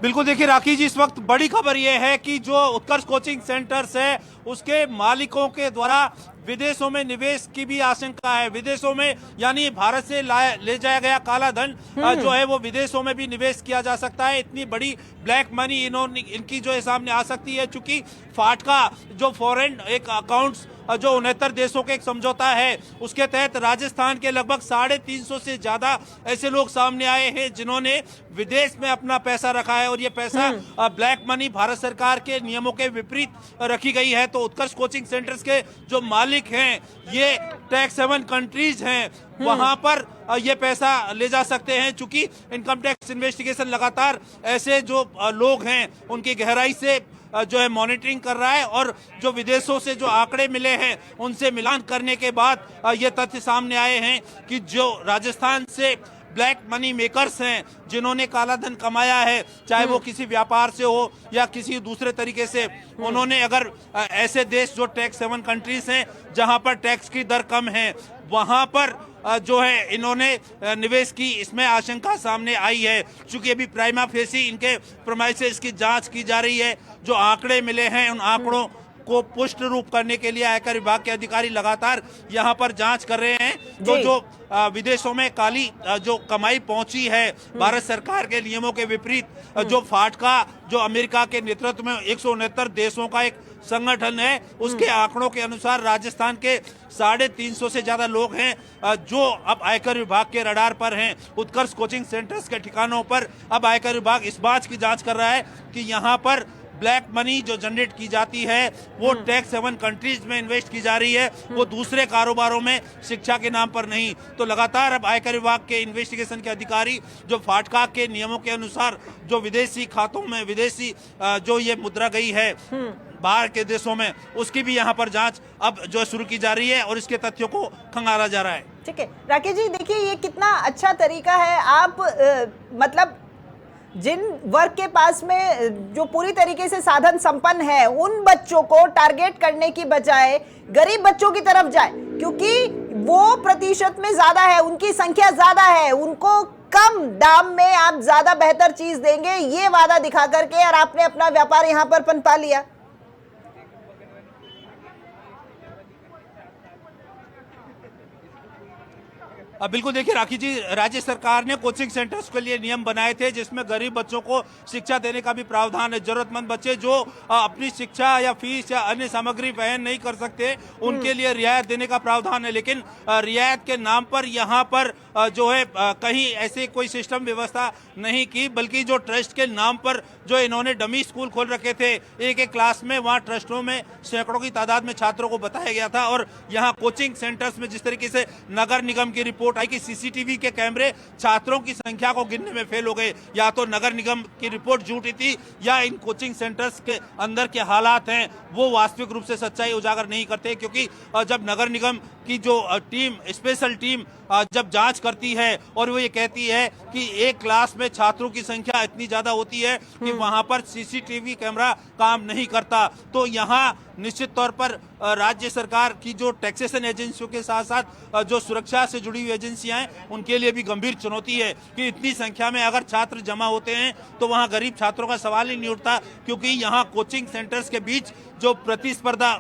[SPEAKER 2] बिल्कुल, देखिए राखी जी, इस वक्त बड़ी खबर यह है कि जो उत्कर्ष कोचिंग सेंटर्स है उसके मालिकों के द्वारा विदेशों में निवेश की भी आशंका है। विदेशों में यानी भारत से ले जाया गया काला धन जो है वो विदेशों में भी निवेश किया जा सकता है। इतनी बड़ी ब्लैक मनी इनकी जो है सामने आ सकती है, चूंकि फाटका जो फॉरेन एक अकाउंट्स जो 69 देशों के एक समझौता है उसके तहत राजस्थान के लगभग 350 से ज्यादा ऐसे लोग सामने आए हैं जिन्होंने विदेश में अपना पैसा रखा है और ये पैसा ब्लैक मनी भारत सरकार के नियमों के विपरीत रखी गई है। तो उत्कर्ष कोचिंग सेंटर्स के जो मालिक हैं ये टैक्स हेवन कंट्रीज हैं, वहां पर ये पैसा ले जा सकते हैं। चूंकि इनकम टैक्स इन्वेस्टिगेशन लगातार ऐसे जो लोग हैं उनकी गहराई से जो है मॉनिटरिंग कर रहा है और जो विदेशों से जो आंकड़े मिले हैं उनसे मिलान करने के बाद ये तथ्य सामने आए हैं कि जो राजस्थान से ब्लैक मनी मेकर्स हैं जिन्होंने काला धन कमाया है, चाहे वो किसी व्यापार से हो या किसी दूसरे तरीके से, उन्होंने अगर ऐसे देश जो टैक्स हेवन कंट्रीज हैं जहां पर टैक्स की दर कम है वहां पर जो है इन्होंने निवेश की, इसमें आशंका सामने आई है। चूंकि अभी प्राइमा फेसी इनके प्रोमाइसेस की जांच की जा रही है, जो आंकड़े मिले हैं उन आंकड़ों को पुष्ट रूप करने के लिए आयकर विभाग के अधिकारी लगातार यहां पर जांच कर रहे हैं। तो जो विदेशों में काली जो कमाई पहुंची है भारत सरकार के नियमों के विपरीत, जो फाटका जो अमेरिका के नेतृत्व में 169 देशों का एक संगठन है उसके आंकड़ों के अनुसार राजस्थान के 350 से ज्यादा लोग हैं जो अब आयकर विभाग के रडार पर हैं। उत्कर्ष कोचिंग सेंटर्स के ठिकानों पर अब आयकर विभाग इस बात की जांच कर रहा है कि यहाँ पर ब्लैक मनी जो जनरेट की जाती है वो टैक्स हेवन कंट्रीज में इन्वेस्ट की जा रही है, वो दूसरे कारोबारों में शिक्षा के नाम पर नहीं। तो लगातार अब आयकर विभाग के इन्वेस्टिगेशन के अधिकारी जो फाटका के नियमों के अनुसार जो विदेशी खातों में विदेशी जो ये मुद्रा गई है बाहर के देशों में, उसकी भी यहाँ पर जांच अब जो शुरू की जा रही है और इसके तथ्यों को खंगाला जा रहा है।
[SPEAKER 1] ठीक है राकेश जी, देखिए ये कितना अच्छा तरीका है। आप मतलब जिन वर्ग के पास में जो पूरी तरीके से साधन संपन्न है उन बच्चों को टारगेट करने की बजाय गरीब बच्चों की तरफ जाए, क्योंकि वो प्रतिशत में ज्यादा है, उनकी संख्या ज्यादा है, उनको कम दाम में आप ज्यादा बेहतर चीज देंगे ये वादा दिखा करके, और आपने अपना व्यापार यहां पर पनपा लिया।
[SPEAKER 2] बिल्कुल, देखिए राखी जी, राज्य सरकार ने कोचिंग सेंटर्स के लिए नियम बनाए थे जिसमें गरीब बच्चों को शिक्षा देने का भी प्रावधान है। जरूरतमंद बच्चे जो अपनी शिक्षा या फीस या अन्य सामग्री वहन नहीं कर सकते उनके लिए रियायत देने का प्रावधान है। लेकिन रियायत के नाम पर यहाँ पर जो है कहीं ऐसे कोई सिस्टम व्यवस्था नहीं की, बल्कि जो ट्रस्ट के नाम पर जो इन्होंने डमी स्कूल खोल रखे थे एक एक क्लास में, वहाँ ट्रस्टों में सैकड़ों की तादाद में छात्रों को बताया गया था। और यहाँ कोचिंग सेंटर्स में जिस तरीके से नगर निगम की रिपोर्ट आई कि सीसीटीवी के कैमरे छात्रों की संख्या को गिनने में फेल हो गए, या तो नगर निगम की रिपोर्ट झूठी थी या इन कोचिंग सेंटर्स के अंदर के हालात हैं वो वास्तविक रूप से सच्चाई उजागर नहीं करते। क्योंकि जब नगर निगम की जो टीम, स्पेशल टीम जब जांच करती है और वो ये कहती है कि एक क्लास में छात्रों की संख्या इतनी ज्यादा होती है कि वहां पर सीसीटीवी कैमरा काम नहीं करता, तो यहाँ निश्चित तौर पर राज्य सरकार की जो टैक्सेशन एजेंसियों के साथ साथ जो सुरक्षा से जुड़ी हुई एजेंसियां हैं उनके लिए भी गंभीर चुनौती है कि इतनी संख्या में अगर छात्र जमा होते हैं तो वहां गरीब छात्रों का सवाल ही नहीं उठता। क्योंकि यहाँ कोचिंग सेंटर्स के बीच जो प्रतिस्पर्धा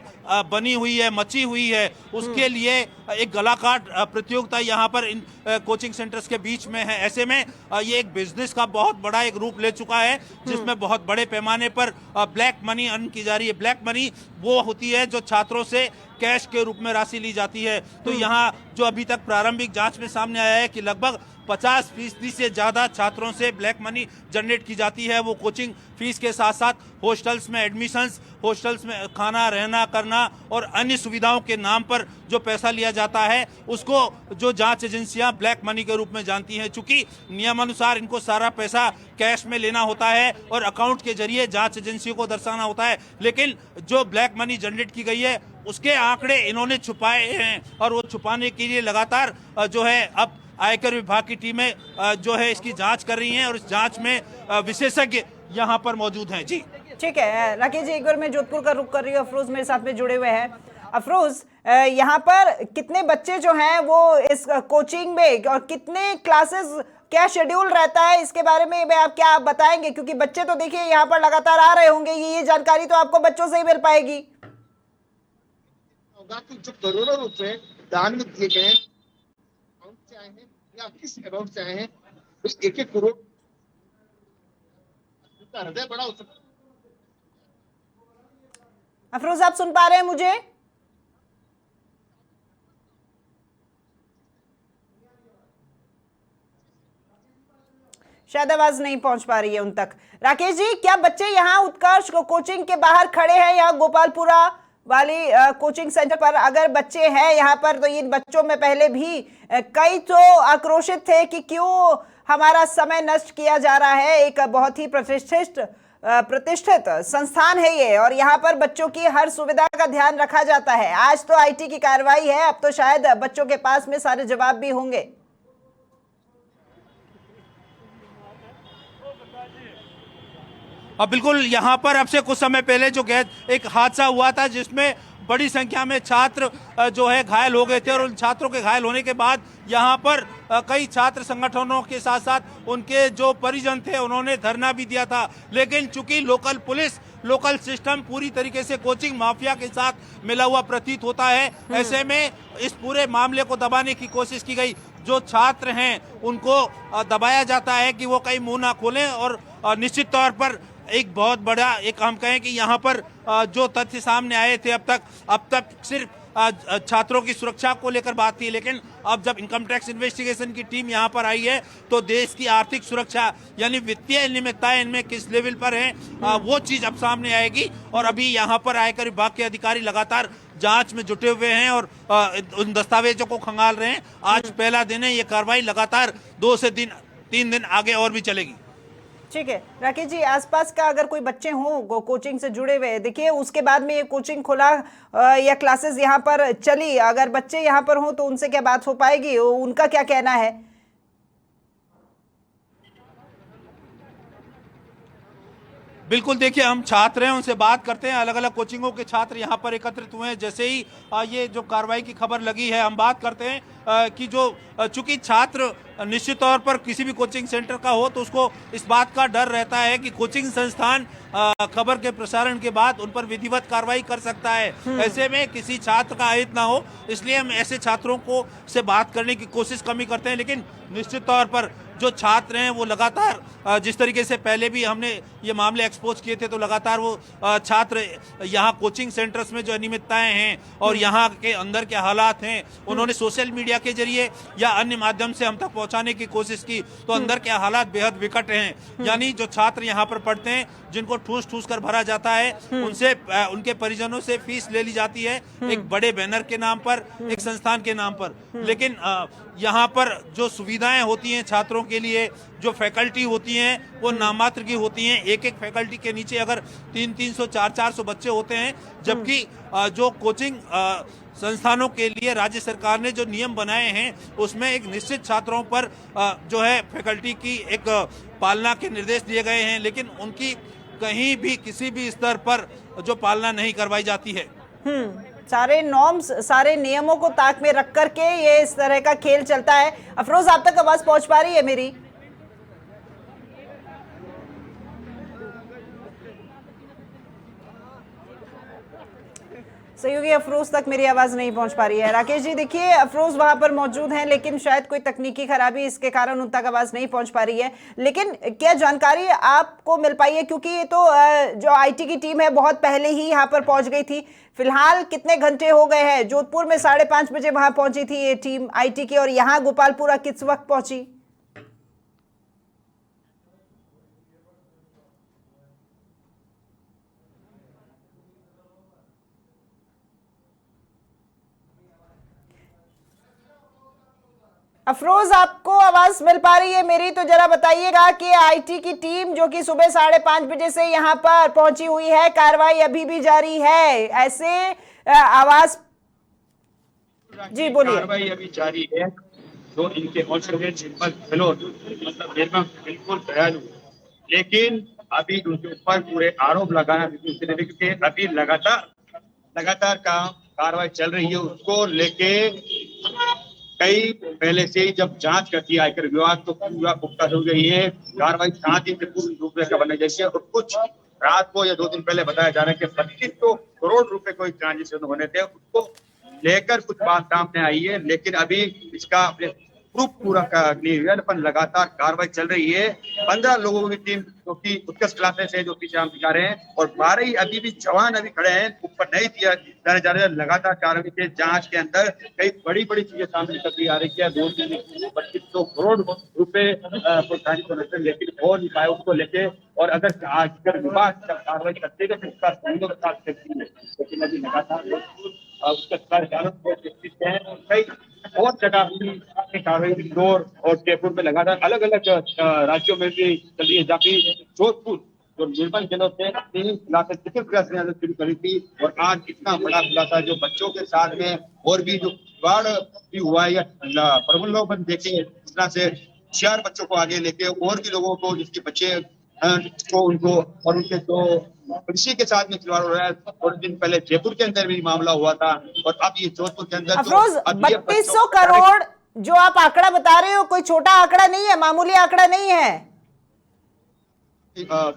[SPEAKER 2] बनी हुई है, मची हुई है, उसके लिए एक गलाकाट प्रतियोगिता यहाँ पर इन कोचिंग सेंटर्स के बीच में है। ऐसे में ये एक बिजनेस का बहुत बड़ा एक रूप ले चुका है जिसमें बहुत बड़े पैमाने पर ब्लैक मनी अर्न की जा रही है। ब्लैक मनी वो होती है जो छात्रों से कैश के रूप में राशि ली जाती है। तो यहाँ जो अभी तक प्रारंभिक जांच में सामने आया है कि लगभग 50% से ज्यादा छात्रों से ब्लैक मनी जनरेट की जाती है। वो कोचिंग फीस के साथ साथ हॉस्टल्स में एडमिशंस, हॉस्टल्स में खाना रहना करना और अन्य सुविधाओं के नाम पर जो पैसा लिया जाता है उसको जो जांच एजेंसियां ब्लैक मनी के रूप में जानती हैं। चूंकि नियमानुसार इनको सारा पैसा कैश में लेना होता है और अकाउंट के जरिए जांच एजेंसियों को दर्शाना होता है, लेकिन जो ब्लैक मनी जनरेट की गई है उसके आंकड़े इन्होंने छुपाए हैं और वो छुपाने के लिए लगातार जो है अब आयकर विभाग की टीमें जो है इसकी जांच कर रही हैं और इस जांच में विशेषज्ञ यहाँ पर मौजूद हैं। जी
[SPEAKER 1] ठीक है राकेश जी, एक बार मैं जोधपुर का रुख कर रही हूँ। अफरोज मेरे साथ में जुड़े हुए हैं। अफरोज, यहाँ पर कितने बच्चे जो हैं वो इस कोचिंग में और कितने क्लासेस, क्या शेड्यूल रहता है, इसके बारे में आप क्या बताएंगे? क्योंकि बच्चे तो देखिए यहाँ पर लगातार आ रहे होंगे, ये जानकारी तो आपको बच्चों से ही मिल पाएगी।
[SPEAKER 5] जो करोड़ों रुपए दान में दिए गए अकाउंट से आए हैं या किस अकाउंट से आए हैं, उस एक एक करोड़ का हृदय बड़ा हो सकता है।
[SPEAKER 1] अफरोज, आप सुन पा रहे हैं मुझे? शायद आवाज नहीं पहुंच पा रही है उन तक। राकेश जी, क्या बच्चे यहाँ उत्कर्ष कोचिंग के बाहर खड़े हैं, यहाँ गोपालपुरा वाली कोचिंग सेंटर पर अगर बच्चे हैं यहाँ पर, तो इन बच्चों में पहले भी कई तो आक्रोशित थे कि क्यों हमारा समय नष्ट किया जा रहा है। एक बहुत ही प्रतिष्ठित संस्थान है ये, और यहाँ पर बच्चों की हर सुविधा का ध्यान रखा जाता है। आज तो आईटी की कार्रवाई है, अब तो शायद बच्चों के पास में सारे जवाब भी होंगे।
[SPEAKER 2] अब बिल्कुल यहाँ पर अब से कुछ समय पहले जो एक हादसा हुआ था जिसमें बड़ी संख्या में छात्र जो है घायल हो गए थे, और उन छात्रों के घायल होने के बाद यहाँ पर कई छात्र संगठनों के साथ साथ उनके जो परिजन थे उन्होंने धरना भी दिया था। लेकिन चूंकि लोकल पुलिस, लोकल सिस्टम पूरी तरीके से कोचिंग माफिया के साथ मिला हुआ प्रतीत होता है, ऐसे में इस पूरे मामले को दबाने की कोशिश की गई। जो छात्र हैं उनको दबाया जाता है कि वो कहीं मुंह ना खोलें, और निश्चित तौर पर एक बहुत बड़ा एक हम कहें कि यहाँ पर जो तथ्य सामने आए थे अब तक सिर्फ छात्रों की सुरक्षा को लेकर बात थी, लेकिन अब जब इनकम टैक्स इन्वेस्टिगेशन की टीम यहाँ पर आई है तो देश की आर्थिक सुरक्षा यानी वित्तीय अनियमितताएं इनमें किस लेवल पर है वो चीज अब सामने आएगी। और अभी यहाँ पर आयकर विभाग के अधिकारी लगातार जांच में जुटे हुए हैं और उन दस्तावेजों को खंगाल रहे हैं। आज पहला दिन है, ये कार्रवाई लगातार 2 से 3 दिन आगे और भी चलेगी।
[SPEAKER 1] ठीक है राकेश जी, आसपास का अगर कोई बच्चे हों कोचिंग से जुड़े हुए, देखिए उसके बाद में ये कोचिंग खुला या क्लासेस यहाँ पर चली, अगर बच्चे यहाँ पर हों तो उनसे क्या बात हो पाएगी, उनका क्या कहना है?
[SPEAKER 2] बिल्कुल, देखिए हम छात्र हैं, उनसे बात करते हैं। अलग अलग कोचिंगों के छात्र यहाँ पर एकत्रित हुए हैं। जैसे ही ये जो कार्रवाई की खबर लगी है, हम बात करते हैं कि जो चूंकि छात्र निश्चित तौर पर किसी भी कोचिंग सेंटर का हो तो उसको इस बात का डर रहता है कि कोचिंग संस्थान खबर के प्रसारण के बाद उन पर विधिवत कार्रवाई कर सकता है। ऐसे में किसी छात्र का अहित ना हो, इसलिए हम ऐसे छात्रों को से बात करने की कोशिश कम ही करते हैं। लेकिन निश्चित तौर पर जो छात्र हैं वो लगातार, जिस तरीके से पहले भी हमने ये मामले एक्सपोज किए थे, तो लगातार वो छात्र यहाँ कोचिंग सेंटर्स में जो अनियमितताएं हैं और यहाँ के अंदर के हालात हैं, उन्होंने सोशल मीडिया के जरिए या अन्य माध्यम से हम तक पहुँचाने की कोशिश की, तो अंदर के हालात बेहद विकट हैं। यानी जो छात्र यहाँ पर पढ़ते हैं, जिनको ठूस कर भरा जाता है, उनसे उनके परिजनों से फीस ले ली जाती है, एक बड़े बैनर के नाम पर, एक संस्थान के नाम पर। लेकिन यहाँ पर जो सुविधाएं होती हैं छात्रों के लिए, जो फैकल्टी होती हैं वो नामात्र की होती हैं। एक फैकल्टी के नीचे अगर 300 400 बच्चे होते हैं, जबकि जो कोचिंग संस्थानों के लिए राज्य सरकार ने जो नियम बनाए हैं उसमें एक निश्चित छात्रों पर जो है फैकल्टी की एक पालना के निर्देश दिए गए हैं, लेकिन उनकी कहीं भी किसी भी स्तर पर जो पालना नहीं करवाई जाती है।
[SPEAKER 1] सारे नॉर्म्स, सारे नियमों को ताक में रख करके ये इस तरह का खेल चलता है। अफरोज, आप तक आवाज पहुंच पा रही है मेरी? सहयोगी अफरोज तक मेरी आवाज नहीं पहुंच पा रही है। राकेश जी, देखिए अफरोज वहां पर मौजूद हैं, लेकिन शायद कोई तकनीकी खराबी इसके कारण उन तक आवाज नहीं पहुंच पा रही है। लेकिन क्या जानकारी आपको मिल पाई है, क्योंकि ये तो जो आईटी की टीम है बहुत पहले ही यहाँ पर पहुंच गई थी। फिलहाल कितने घंटे हो गए हैं? जोधपुर में 5:30 बजे वहां पहुंची थी ये टीम आईटी की, और यहाँ गोपालपुरा किस वक्त पहुंची? अफरोज, आपको आवाज मिल पा रही है मेरी? तो जरा बताइएगा कि आईटी की टीम जो कि सुबह 5:30 बजे से यहाँ पर पहुंची हुई है, कार्रवाई अभी भी जारी है, ऐसे आवाज जी बोलिए।
[SPEAKER 3] कार्रवाई अभी जारी है। जो इनके मतलब बिल्कुल दयालु, लेकिन अभी उनके ऊपर पूरे आरोप लगाना क्योंकि अभी लगातार कार्रवाई चल रही है। उसको लेके कई पहले से ही जब जांच करती है आयकर विभाग तो पूरा पुख्ता हो गई है। कार्रवाई 7 दिन से पूरी रूपरेखा बनने जैसी है, और कुछ रात को या 2 दिन पहले बताया जा रहा है कि 2500 करोड़ रुपए कोई ट्रांजेक्शन होने थे, उसको लेकर कुछ बात सामने आई है। लेकिन अभी इसका प्रूफ पूरा क्लियर हुआ, पर लगातार कार्रवाई चल रही है। 15 लोगों की टीम जो कि उत्कृष्ट क्लासेस है, जो पीछे हम दिखा रहे हैं, और 12 ही अभी भी जवान अभी खड़े हैं, ऊपर नहीं दिया जा रहे। लगातार कार्रवाई के जांच के अंदर कई बड़ी बड़ी चीजें सामने निकलती आ रही है। 2500 करोड़ रुपए लेकिन हो नहीं पाए उसको लेके, और अगर विभाग कार्रवाई करते तो उसका संयोग के साथ सकती है, लेकिन अभी लगातार उसका कई और जगह कार्रवाई इंदौर और जयपुर में लगातार अलग अलग राज्यों में भी चल रही है, जबकि जोधपुर जो निर्मल जिलों से अपनी क्लासेस शुरू करी थी, और आज इतना बड़ा खुलासा जो बच्चों के साथ में और भी जो बाढ़ भी हुआ है या प्रबंधन देखे, इस तरह से 4 बच्चों को आगे लेके और भी लोगों को जिसके बच्चे को उनको और उनके जो कृषि के साथ में खिलवाड़ हो रहा है। थोड़े दिन पहले जयपुर के अंदर भी मामला हुआ था, और अब ये जोधपुर के अंदर
[SPEAKER 1] अफरोज, 3200 करोड़ जो आप आंकड़ा बता रहे हो कोई छोटा आंकड़ा नहीं है, मामूली आंकड़ा नहीं है।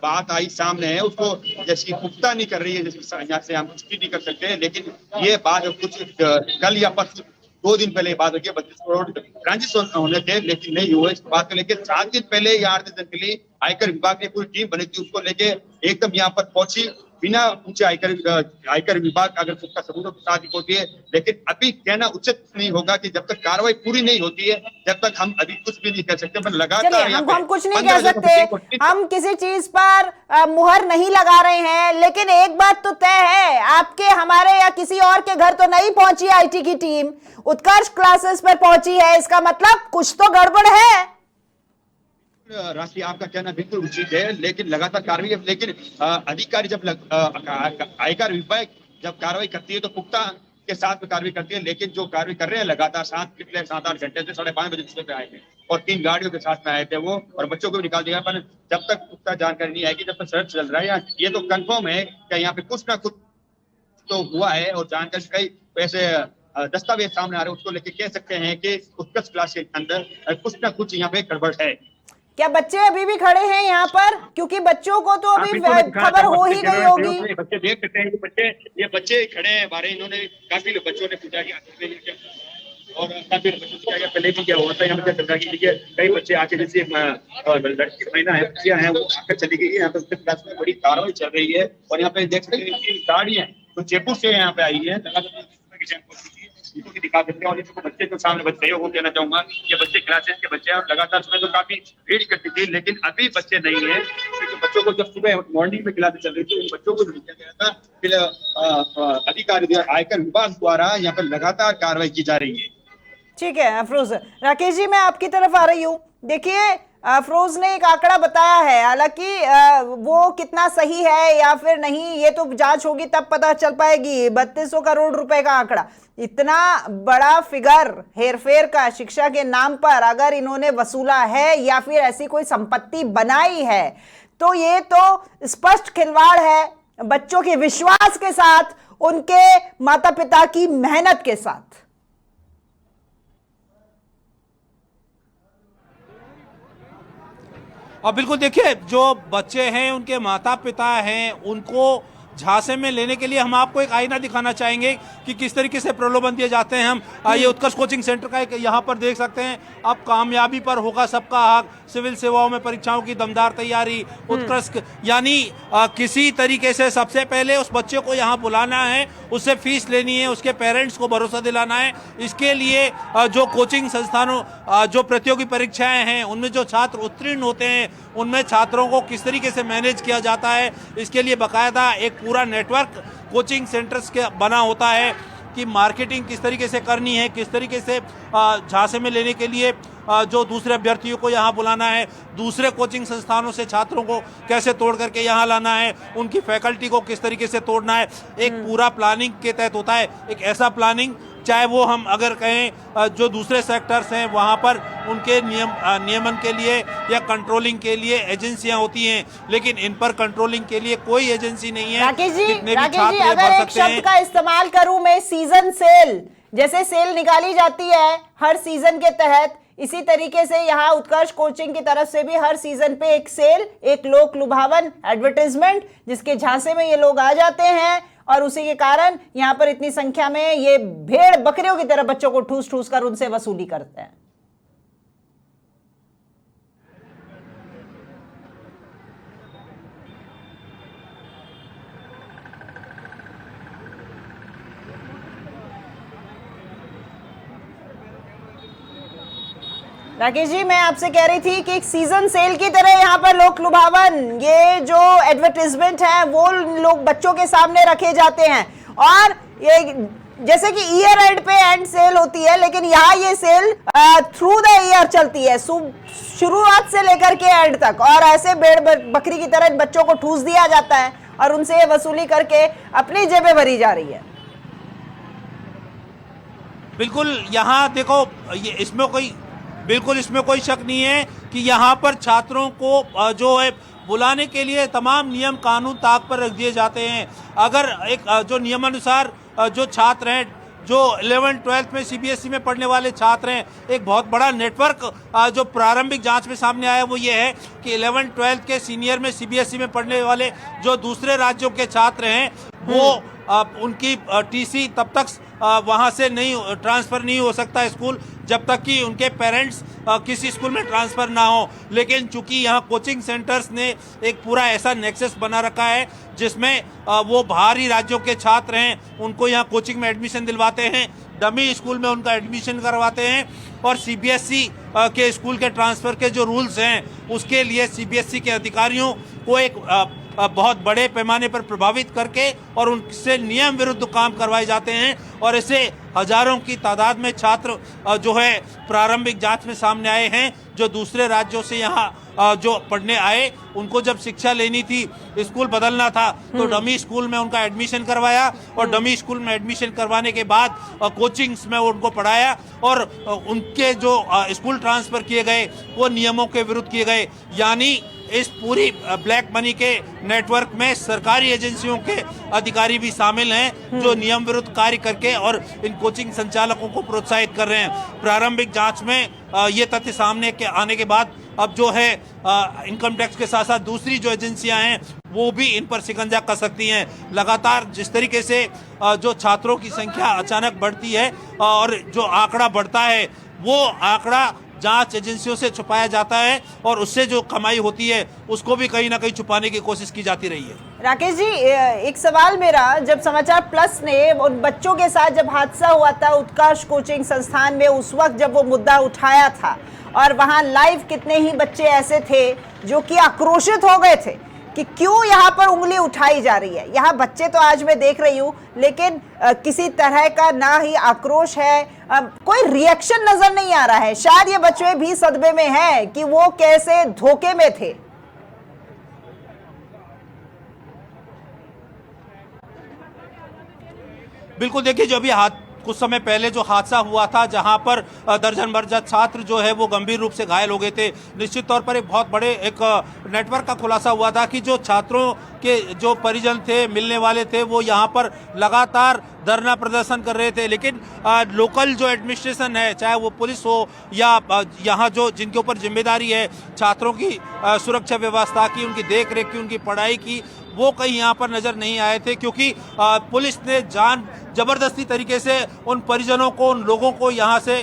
[SPEAKER 3] बात आई सामने है, उसको जैसी पुख्ता नहीं कर रही है, जैसे यहाँ से हम पुष्टि नहीं कर सकते, लेकिन ये बात कुछ कल या परसों 2 दिन पहले बात होगी 32 करोड़ ट्रांजेक्शन होने थे, लेकिन नहीं हुए। इस बात को लेकर 7 दिन पहले या 8 दिन के लिए आयकर विभाग ने पूरी टीम बनी थी, उसको लेके एकदम यहाँ पर पहुंची बिना पूछे आयकर विभाग अगर उसका सबूतों के साथ ही पहुंची है। लेकिन अभी कहना उचित नहीं होगा कि जब तक कार्रवाई पूरी नहीं होती है, जब तक हम अभी कुछ भी नहीं कर सकते। पर लगातार
[SPEAKER 1] हम कुछ नहीं कह सकते, हम किसी चीज पर मुहर नहीं लगा रहे हैं, लेकिन एक बात तो तय है, आपके हमारे या किसी और के घर तो नहीं पहुंची आईटी की टीम, उत्कर्ष क्लासेस पर पहुंची है, इसका मतलब कुछ तो गड़बड़ है।
[SPEAKER 3] राशि आपका कहना बिल्कुल उचित है, लेकिन लगातार कार्रवाई, लेकिन अधिकारी जब आयकर विभाग जब कार्रवाई करती है तो पुख्ता के साथ में कार्रवाई करती है, लेकिन जो कार्रवाई कर रहे हैं लगातार 7-8 घंटे से 5:30 बजे दूसरे पे आए थे, और 3 गाड़ियों के साथ में आए थे वो, और बच्चों को भी निकाल दिया। पर जब तक पुख्ता जानकारी नहीं आएगी, जब तक सर्च चल रहा है, ये तो कंफर्म है कि यहाँ पे कुछ ना कुछ तो हुआ है, और जानकारी कई वैसे दस्तावेज सामने आ रहे हैं, उसको लेके कह सकते हैं कि उत्कृष्ट क्लास के अंदर कुछ ना कुछ यहाँ पे गड़बड़ है।
[SPEAKER 1] क्या बच्चे अभी भी खड़े हैं यहाँ पर? क्योंकि बच्चों को तो अभी खबर हो ही गई होगी।
[SPEAKER 3] बच्चे देख सकते हैं कि ये बच्चे खड़े हैं बारे, इन्होंने काफी बच्चों ने पूछा कि और काफी बच्चों ने पहले भी क्या हुआ था यहाँ पे, कई बच्चे आके जैसे लड़की महिला है, बच्चियां हैं, वो आकर चली गई है। यहाँ पे क्लास में बड़ी कार्रवाई चल रही है, और यहाँ पे देख सकते हैं गाड़ियां तो जयपुर से यहाँ पे आई है, दिखा देते हैं। और इसको बच्चे तो सामने बच्चे वो कहना चाहूंगा, ये बच्चे क्लासेस के बच्चे हैं, और लगातार सुबह तो काफी भीड़ करती थी, लेकिन अभी बच्चे नहीं है, क्योंकि बच्चों को जब सुबह मॉर्निंग में क्लासेस चल रही थी, उन बच्चों को भेजा गया था। फिर अधिकारी आयकर विभाग द्वारा यहाँ पर लगातार कार्रवाई की जा रही है।
[SPEAKER 1] ठीक है अफरोज। राकेश जी, मैं आपकी तरफ आ रही हूँ। देखिए, अफरोज ने एक आंकड़ा बताया है, हालांकि वो कितना सही है या फिर नहीं ये तो जांच होगी तब पता चल पाएगी। 3200 करोड़ रुपए का आंकड़ा, इतना बड़ा फिगर हेरफेर का शिक्षा के नाम पर अगर इन्होंने वसूला है या फिर ऐसी कोई संपत्ति बनाई है, तो ये तो स्पष्ट खिलवाड़ है बच्चों के विश्वास के साथ, उनके माता पिता की मेहनत के साथ।
[SPEAKER 2] और बिल्कुल देखिए, जो बच्चे हैं उनके माता पिता हैं, उनको झांसे में लेने के लिए हम आपको एक आईना दिखाना चाहेंगे कि किस तरीके से प्रलोभन दिए जाते हैं। हम ये उत्कर्ष कोचिंग सेंटर का एक यहाँ पर देख सकते हैं। अब कामयाबी पर होगा सबका हक, सिविल सेवाओं में परीक्षाओं की दमदार तैयारी, उत्कर्ष यानी किसी तरीके से सबसे पहले उस बच्चे को यहाँ बुलाना है, उससे फीस लेनी है, उसके पेरेंट्स को भरोसा दिलाना है। इसके लिए जो कोचिंग संस्थानों जो प्रतियोगी परीक्षाएं हैं उनमें जो छात्र उत्तीर्ण होते हैं, उनमें छात्रों को किस तरीके से मैनेज किया जाता है, इसके लिए बाकायदा एक पूरा नेटवर्क कोचिंग सेंटर्स के बना होता है कि मार्केटिंग किस तरीके से करनी है, किस तरीके से झांसे में लेने के लिए जो दूसरे अभ्यर्थियों को यहाँ बुलाना है, दूसरे कोचिंग संस्थानों से छात्रों को कैसे तोड़ करके यहाँ लाना है, उनकी फैकल्टी को किस तरीके से तोड़ना है, एक पूरा प्लानिंग के तहत होता है। एक ऐसा प्लानिंग, चाहे वो हम अगर कहें जो दूसरे सेक्टर्स हैं वहाँ पर उनके नियमन के लिए या कंट्रोलिंग के लिए एजेंसियां होती हैं, लेकिन इन पर कंट्रोलिंग के लिए कोई एजेंसी नहीं है।
[SPEAKER 1] राकेश जी, अगर एक शब्द का इस्तेमाल करूं मैं, सीजन सेल, जैसे सेल निकाली जाती है हर सीजन के तहत, इसी तरीके से यहाँ उत्कर्ष कोचिंग की तरफ से भी हर सीजन पे एक सेल, एक लोक लुभावन एडवर्टाइजमेंट, जिसके झांसे में ये लोग आ जाते हैं, और उसी के कारण यहाँ पर इतनी संख्या में ये भेड़ बकरियों की तरह बच्चों को ठूस ठूस कर उनसे वसूली करते हैं। राकेश जी, मैं आपसे कह रही थी कि एक सीजन सेल की तरह यहाँ पर लोक लुभावन ये जो एडवर्टाइजमेंट है वो लोग बच्चों के सामने रखे जाते हैं, और ये जैसे कि ईयर एंड पे एंड सेल होती है, लेकिन यहाँ ये सेल थ्रू द ईयर चलती है, शुरुआत से लेकर के एंड तक, और ऐसे भेड़ बकरी की तरह बच्चों को ठूस दिया जाता है और उनसे ये वसूली करके अपनी जेबें भरी जा रही है।
[SPEAKER 2] बिल्कुल, यहाँ देखो, ये इसमें कोई शक नहीं है कि यहाँ पर छात्रों को जो है बुलाने के लिए तमाम नियम कानून ताक पर रख दिए जाते हैं। अगर एक जो नियमानुसार जो छात्र हैं, जो 11th-12th में सीबीएसई में पढ़ने वाले छात्र हैं, एक बहुत बड़ा नेटवर्क जो प्रारंभिक जांच में सामने आया वो ये है कि 11th-12th के सीनियर में सीबीएसई में पढ़ने वाले जो दूसरे राज्यों के छात्र हैं वो उनकी टीसी तब तक वहाँ से नहीं ट्रांसफ़र नहीं हो सकता स्कूल, जब तक कि उनके पेरेंट्स किसी स्कूल में ट्रांसफ़र ना हो। लेकिन चूंकि यहाँ कोचिंग सेंटर्स ने एक पूरा ऐसा नेक्सस बना रखा है जिसमें वो बाहरी राज्यों के छात्र हैं उनको यहाँ कोचिंग में एडमिशन दिलवाते हैं, डमी स्कूल में उनका एडमिशन करवाते हैं, और सीबीएसई के स्कूल के ट्रांसफ़र के जो रूल्स हैं उसके लिए सीबीएसई के अधिकारियों को एक बहुत बड़े पैमाने पर प्रभावित करके और उनसे नियम विरुद्ध काम करवाए जाते हैं, और ऐसे हजारों की तादाद में छात्र जो है प्रारंभिक जांच में सामने आए हैं जो दूसरे राज्यों से यहाँ जो पढ़ने आए। उनको जब शिक्षा लेनी थी, स्कूल बदलना था, तो डमी स्कूल में उनका एडमिशन करवाया, और डमी स्कूल में एडमिशन करवाने के बाद कोचिंग्स में उनको पढ़ाया, और उनके जो स्कूल ट्रांसफ़र किए गए वो नियमों के विरुद्ध किए गए। यानी इस पूरी ब्लैक मनी के नेटवर्क में सरकारी एजेंसियों के अधिकारी भी शामिल हैं जो नियम विरुद्ध कार्य करके और इन कोचिंग संचालकों को प्रोत्साहित कर रहे हैं। प्रारंभिक जांच में ये तथ्य सामने के आने के बाद अब जो है इनकम टैक्स के साथ साथ दूसरी जो एजेंसियां हैं वो भी इन पर शिकंजा कस सकती हैं। लगातार जिस तरीके से जो छात्रों की संख्या अचानक बढ़ती है और जो आंकड़ा बढ़ता है वो आंकड़ा जांच एजेंसियों से छुपाया जाता है, और उससे जो कमाई होती है उसको भी कहीं ना कहीं छुपाने की कोशिश की जाती रही है।
[SPEAKER 1] राकेश जी, एक सवाल मेरा, जब समाचार प्लस ने उन बच्चों के साथ जब हादसा हुआ था उत्कर्ष कोचिंग संस्थान में, उस वक्त जब वो मुद्दा उठाया था और वहां लाइव कितने ही बच्चे ऐसे थे जो कि आक्रोशित हो गए थे कि क्यों यहाँ पर उंगली उठाई जा रही है। यहाँ बच्चे तो आज मैं देख रही हूँ, लेकिन किसी तरह का ना ही आक्रोश है, कोई रिएक्शन नजर नहीं आ रहा है। शायद ये बच्चे भी सदमे में हैं कि वो कैसे धोखे में थे।
[SPEAKER 2] बिल्कुल, देखिए, जो अभी कुछ समय पहले जो हादसा हुआ था जहां पर दर्जन भर छात्र जो है वो गंभीर रूप से घायल हो गए थे, निश्चित तौर पर एक बहुत बड़े एक नेटवर्क का खुलासा हुआ था कि जो छात्रों के जो परिजन थे, मिलने वाले थे, वो यहाँ पर लगातार धरना प्रदर्शन कर रहे थे। लेकिन लोकल जो एडमिनिस्ट्रेशन है, चाहे वो पुलिस हो या यहाँ जो जिनके ऊपर जिम्मेदारी है छात्रों की सुरक्षा व्यवस्था की, उनकी देख रेख की, उनकी पढ़ाई की, वो कहीं यहाँ पर नजर नहीं आए थे, क्योंकि पुलिस ने जबरदस्ती तरीके से उन परिजनों को, उन लोगों को यहाँ से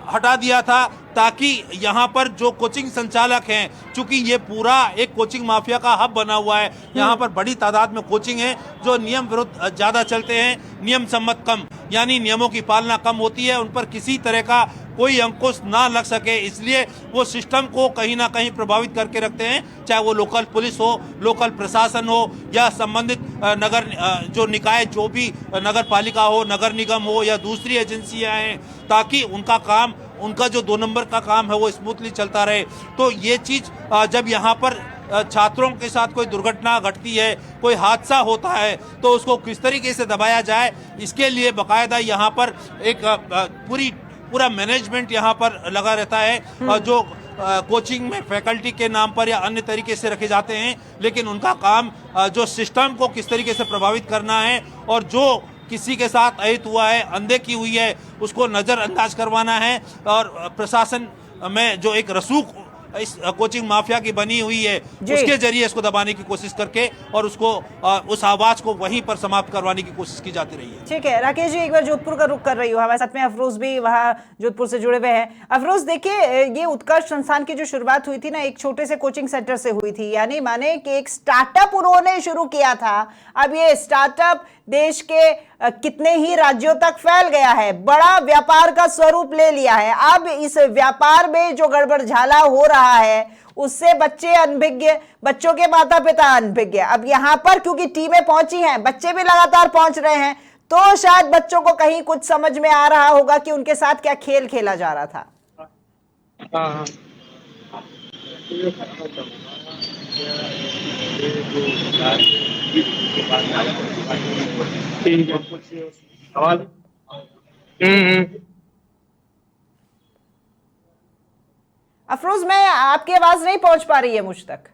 [SPEAKER 2] हटा दिया था, ताकि यहाँ पर जो कोचिंग संचालक हैं, चूंकि ये पूरा एक कोचिंग माफिया का हब बना हुआ है, यहाँ पर बड़ी तादाद में कोचिंग है जो नियम विरुद्ध ज़्यादा चलते हैं, नियम सम्मत कम, यानी नियमों की पालना कम होती है, उन पर किसी तरह का कोई अंकुश ना लग सके, इसलिए वो सिस्टम को कहीं ना कहीं प्रभावित करके रखते हैं, चाहे वो लोकल पुलिस हो, लोकल प्रशासन हो, या संबंधित नगर जो निकाय, जो भी नगर पालिका हो, नगर निगम हो, या दूसरी एजेंसियां हैं, ताकि उनका काम, उनका जो 2 नंबर का काम है वो स्मूथली चलता रहे। तो ये चीज़ जब यहाँ पर छात्रों के साथ कोई दुर्घटना घटती है, कोई हादसा होता है, तो उसको किस तरीके से दबाया जाए, इसके लिए बाकायदा यहाँ पर एक पूरा मैनेजमेंट यहाँ पर लगा रहता है, जो कोचिंग में फैकल्टी के नाम पर या अन्य तरीके से रखे जाते हैं, लेकिन उनका काम जो सिस्टम को किस तरीके से प्रभावित करना है, और जो किसी के साथ अहित हुआ है, अनदेखी हुई है, उसको नज़रअंदाज करवाना है, और प्रशासन में जो एक रसूख इस कोचिंग माफिया की बनी हुई है उसके जरिए इसको दबाने की कोशिश करके और उसको उस आवाज को वहीं पर समाप्त करवाने की कोशिश की जाती रही है।
[SPEAKER 1] ठीक है राकेश जी, एक बार जोधपुर का रुख कर रही हूँ, हमारे साथ में अफरोज भी वहाँ जोधपुर से जुड़े हुए हैं। अफरोज, देखिए, ये उत्कर्ष संस्थान की जो शुरुआत हुई थी ना, एक छोटे से कोचिंग सेंटर से हुई थी, यानी माने कि एक स्टार्टअप उन्होंने शुरू किया था। अब ये स्टार्टअप देश के कितने ही राज्यों तक फैल गया है, बड़ा व्यापार का स्वरूप ले लिया है। अब इस व्यापार में जो गड़बड़झाला हो रहा है उससे बच्चे अनभिज्ञ, बच्चों के माता पिता अनभिज्ञ। अब यहां पर क्योंकि टीमें पहुंची हैं, बच्चे भी लगातार पहुंच रहे हैं, तो शायद बच्चों को कहीं कुछ समझ में आ रहा होगा कि उनके साथ क्या खेल खेला जा रहा था।
[SPEAKER 5] हाँ ठीक है, कुछ सवाल?
[SPEAKER 1] अफरोज, मैं आपकी आवाज नहीं पहुंच पा रही है मुझ तक।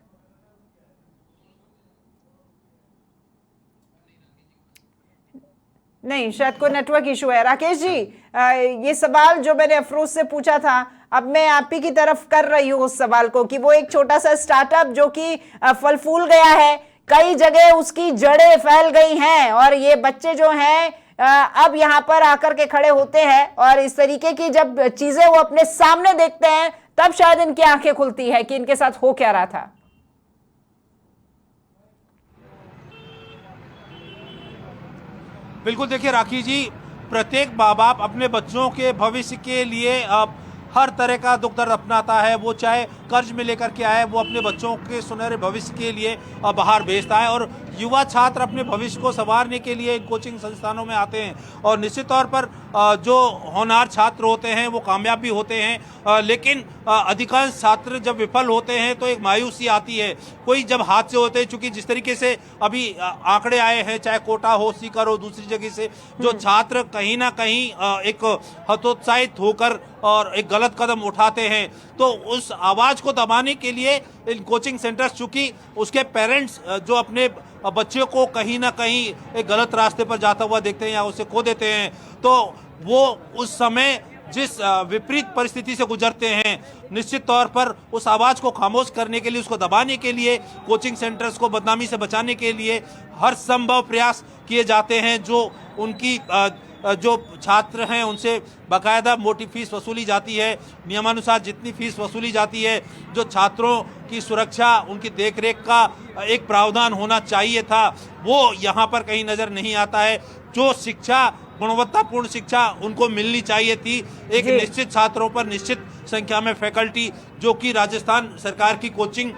[SPEAKER 1] नहीं, शायद कोई नेटवर्क इशू है। राकेश जी, ये सवाल जो मैंने अफरोज से पूछा था, अब मैं आप ही की तरफ कर रही हूँ उस सवाल को कि वो एक छोटा सा स्टार्टअप जो कि फल फूल गया है, कई जगह उसकी जड़ें फैल गई हैं, और ये बच्चे जो हैं अब यहाँ पर आकर के खड़े होते हैं और इस तरीके की जब चीजें वो अपने सामने देखते हैं तब शायद इनकी आंखें खुलती है कि इनके साथ हो क्या रहा था।
[SPEAKER 2] बिल्कुल, देखिए राखी जी, प्रत्येक माँ बाप अपने बच्चों के भविष्य के लिए हर तरह का दुख दर्द अपनाता है। वो चाहे कर्ज में लेकर के आए, वो अपने बच्चों के सुनहरे भविष्य के लिए बाहर भेजता है, और युवा छात्र अपने भविष्य को संवारने के लिए कोचिंग संस्थानों में आते हैं। और निश्चित तौर पर जो होनहार छात्र होते हैं वो कामयाब भी होते हैं, लेकिन अधिकांश छात्र जब विफल होते हैं तो एक मायूसी आती है। कोई जब हादसे होते हैं, चूंकि जिस तरीके से अभी आंकड़े आए हैं, चाहे कोटा हो, सीकर हो, दूसरी जगह से जो छात्र कहीं ना कहीं एक हतोत्साहित होकर और एक गलत कदम उठाते हैं, तो उस आवाज को दबाने के लिए इन कोचिंग सेंटर्स, चूंकि उसके पेरेंट्स जो अपने बच्चे को कहीं ना कहीं एक गलत रास्ते पर जाता हुआ देखते हैं या उसे खो देते हैं, तो वो उस समय जिस विपरीत परिस्थिति से गुजरते हैं, निश्चित तौर पर उस आवाज़ को खामोश करने के लिए, उसको दबाने के लिए, कोचिंग सेंटर्स को बदनामी से बचाने के लिए हर संभव प्रयास किए जाते हैं। जो उनकी जो छात्र हैं उनसे बाकायदा मोटी फीस वसूली जाती है, नियमानुसार जितनी फीस वसूली जाती है, जो छात्रों की सुरक्षा, उनकी देखरेख का एक प्रावधान होना चाहिए था, वो यहाँ पर कहीं नज़र नहीं आता है। जो शिक्षा, गुणवत्तापूर्ण शिक्षा उनको मिलनी चाहिए थी, एक निश्चित छात्रों पर निश्चित संख्या में फैकल्टी, जो कि राजस्थान सरकार की कोचिंग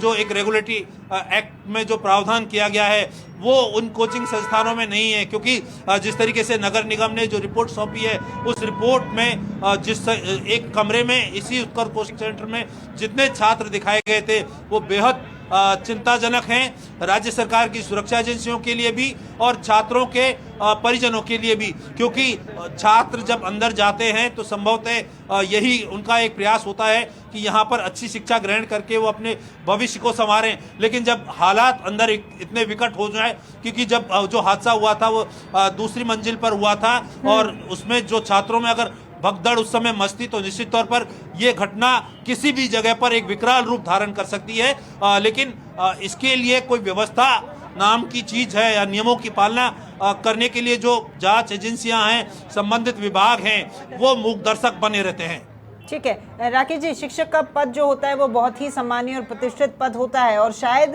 [SPEAKER 2] जो एक रेगुलेटरी एक्ट में जो प्रावधान किया गया है वो उन कोचिंग संस्थानों में नहीं है। क्योंकि जिस तरीके से नगर निगम ने जो रिपोर्ट सौंपी है, उस रिपोर्ट में जिस एक कमरे में इसी उत्कर्ष कोचिंग सेंटर में जितने छात्र दिखाए गए थे वो बेहद चिंताजनक हैं, राज्य सरकार की सुरक्षा एजेंसियों के लिए भी और छात्रों के परिजनों के लिए भी। क्योंकि छात्र जब अंदर जाते हैं तो संभवतः यही उनका एक प्रयास होता है कि यहाँ पर अच्छी शिक्षा ग्रहण करके वो अपने भविष्य को संवारें। लेकिन जब हालात अंदर इतने विकट हो जाए, क्योंकि जब जो हादसा हुआ था वो दूसरी मंजिल पर हुआ था और उसमें जो छात्रों में अगर भगदड़ उस समय मस्ती, तो निश्चित तौर पर यह घटना किसी भी जगह पर एक विकराल रूप धारण कर सकती है। लेकिन इसके लिए कोई व्यवस्था नाम की चीज है या नियमों की पालना करने के लिए जो जांच एजेंसियां हैं, संबंधित विभाग हैं, वो मूक दर्शक बने रहते हैं।
[SPEAKER 1] ठीक है राकेश जी, शिक्षक का पद जो होता है वो बहुत ही सम्मानीय और प्रतिष्ठित पद होता है, और शायद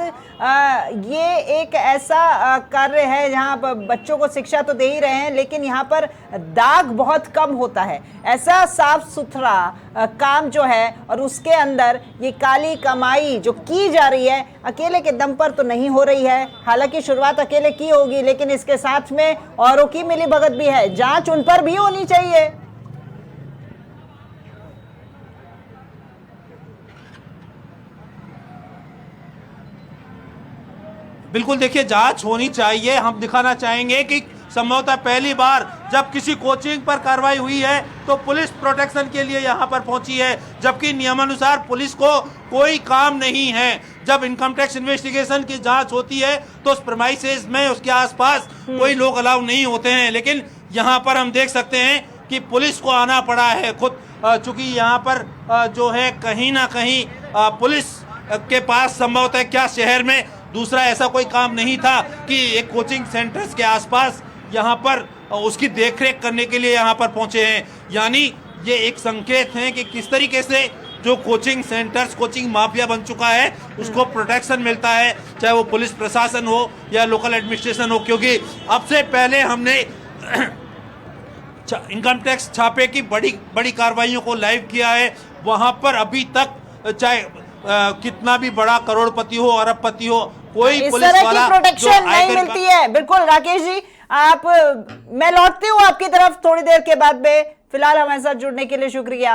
[SPEAKER 1] ये एक ऐसा कार्य है जहाँ बच्चों को शिक्षा तो दे ही रहे हैं लेकिन यहाँ पर दाग बहुत कम होता है। ऐसा साफ सुथरा काम जो है और उसके अंदर ये काली कमाई जो की जा रही है अकेले के दम पर तो नहीं हो रही है। हालांकि शुरुआत अकेले की होगी लेकिन इसके साथ में औरों की मिलीभगत भी है, जांच उन पर भी होनी चाहिए।
[SPEAKER 2] बिल्कुल, देखिए जांच होनी चाहिए। हम दिखाना चाहेंगे कि संभवतः पहली बार जब किसी कोचिंग पर कार्रवाई हुई है तो पुलिस प्रोटेक्शन के लिए यहां पर पहुंची है, जबकि नियमानुसार पुलिस को कोई काम नहीं है। जब इनकम टैक्स इन्वेस्टिगेशन की जांच होती है तो उस प्रेमाइसेस में, उसके आसपास कोई लोग अलाउ नहीं होते हैं, लेकिन यहां पर हम देख सकते हैं कि पुलिस को आना पड़ा है खुद, चूंकि यहाँ पर जो है कहीं ना कहीं पुलिस के पास संभवतः क्या शहर में दूसरा ऐसा कोई काम नहीं था कि एक कोचिंग सेंटर्स के आसपास यहाँ पर उसकी देखरेख करने के लिए यहाँ पर पहुँचे हैं। यानी ये एक संकेत है कि किस तरीके से जो कोचिंग सेंटर्स, कोचिंग माफिया बन चुका है, उसको प्रोटेक्शन मिलता है, चाहे वो पुलिस प्रशासन हो या लोकल एडमिनिस्ट्रेशन हो। क्योंकि अब से पहले हमने इनकम टैक्स छापे की बड़ी बड़ी कार्रवाइयों को लाइव किया है, वहां पर अभी तक चाहे कितना भी बड़ा करोड़पति हो, अरबपति हो, कोई
[SPEAKER 1] इस
[SPEAKER 2] पुलिस
[SPEAKER 1] तरह
[SPEAKER 2] वाला
[SPEAKER 1] की प्रोटेक्शन नहीं मिलती है। बिल्कुल राकेश जी, मैं लौटती हूँ आपकी तरफ थोड़ी देर के बाद में। फिलहाल हमारे साथ जुड़ने के लिए शुक्रिया।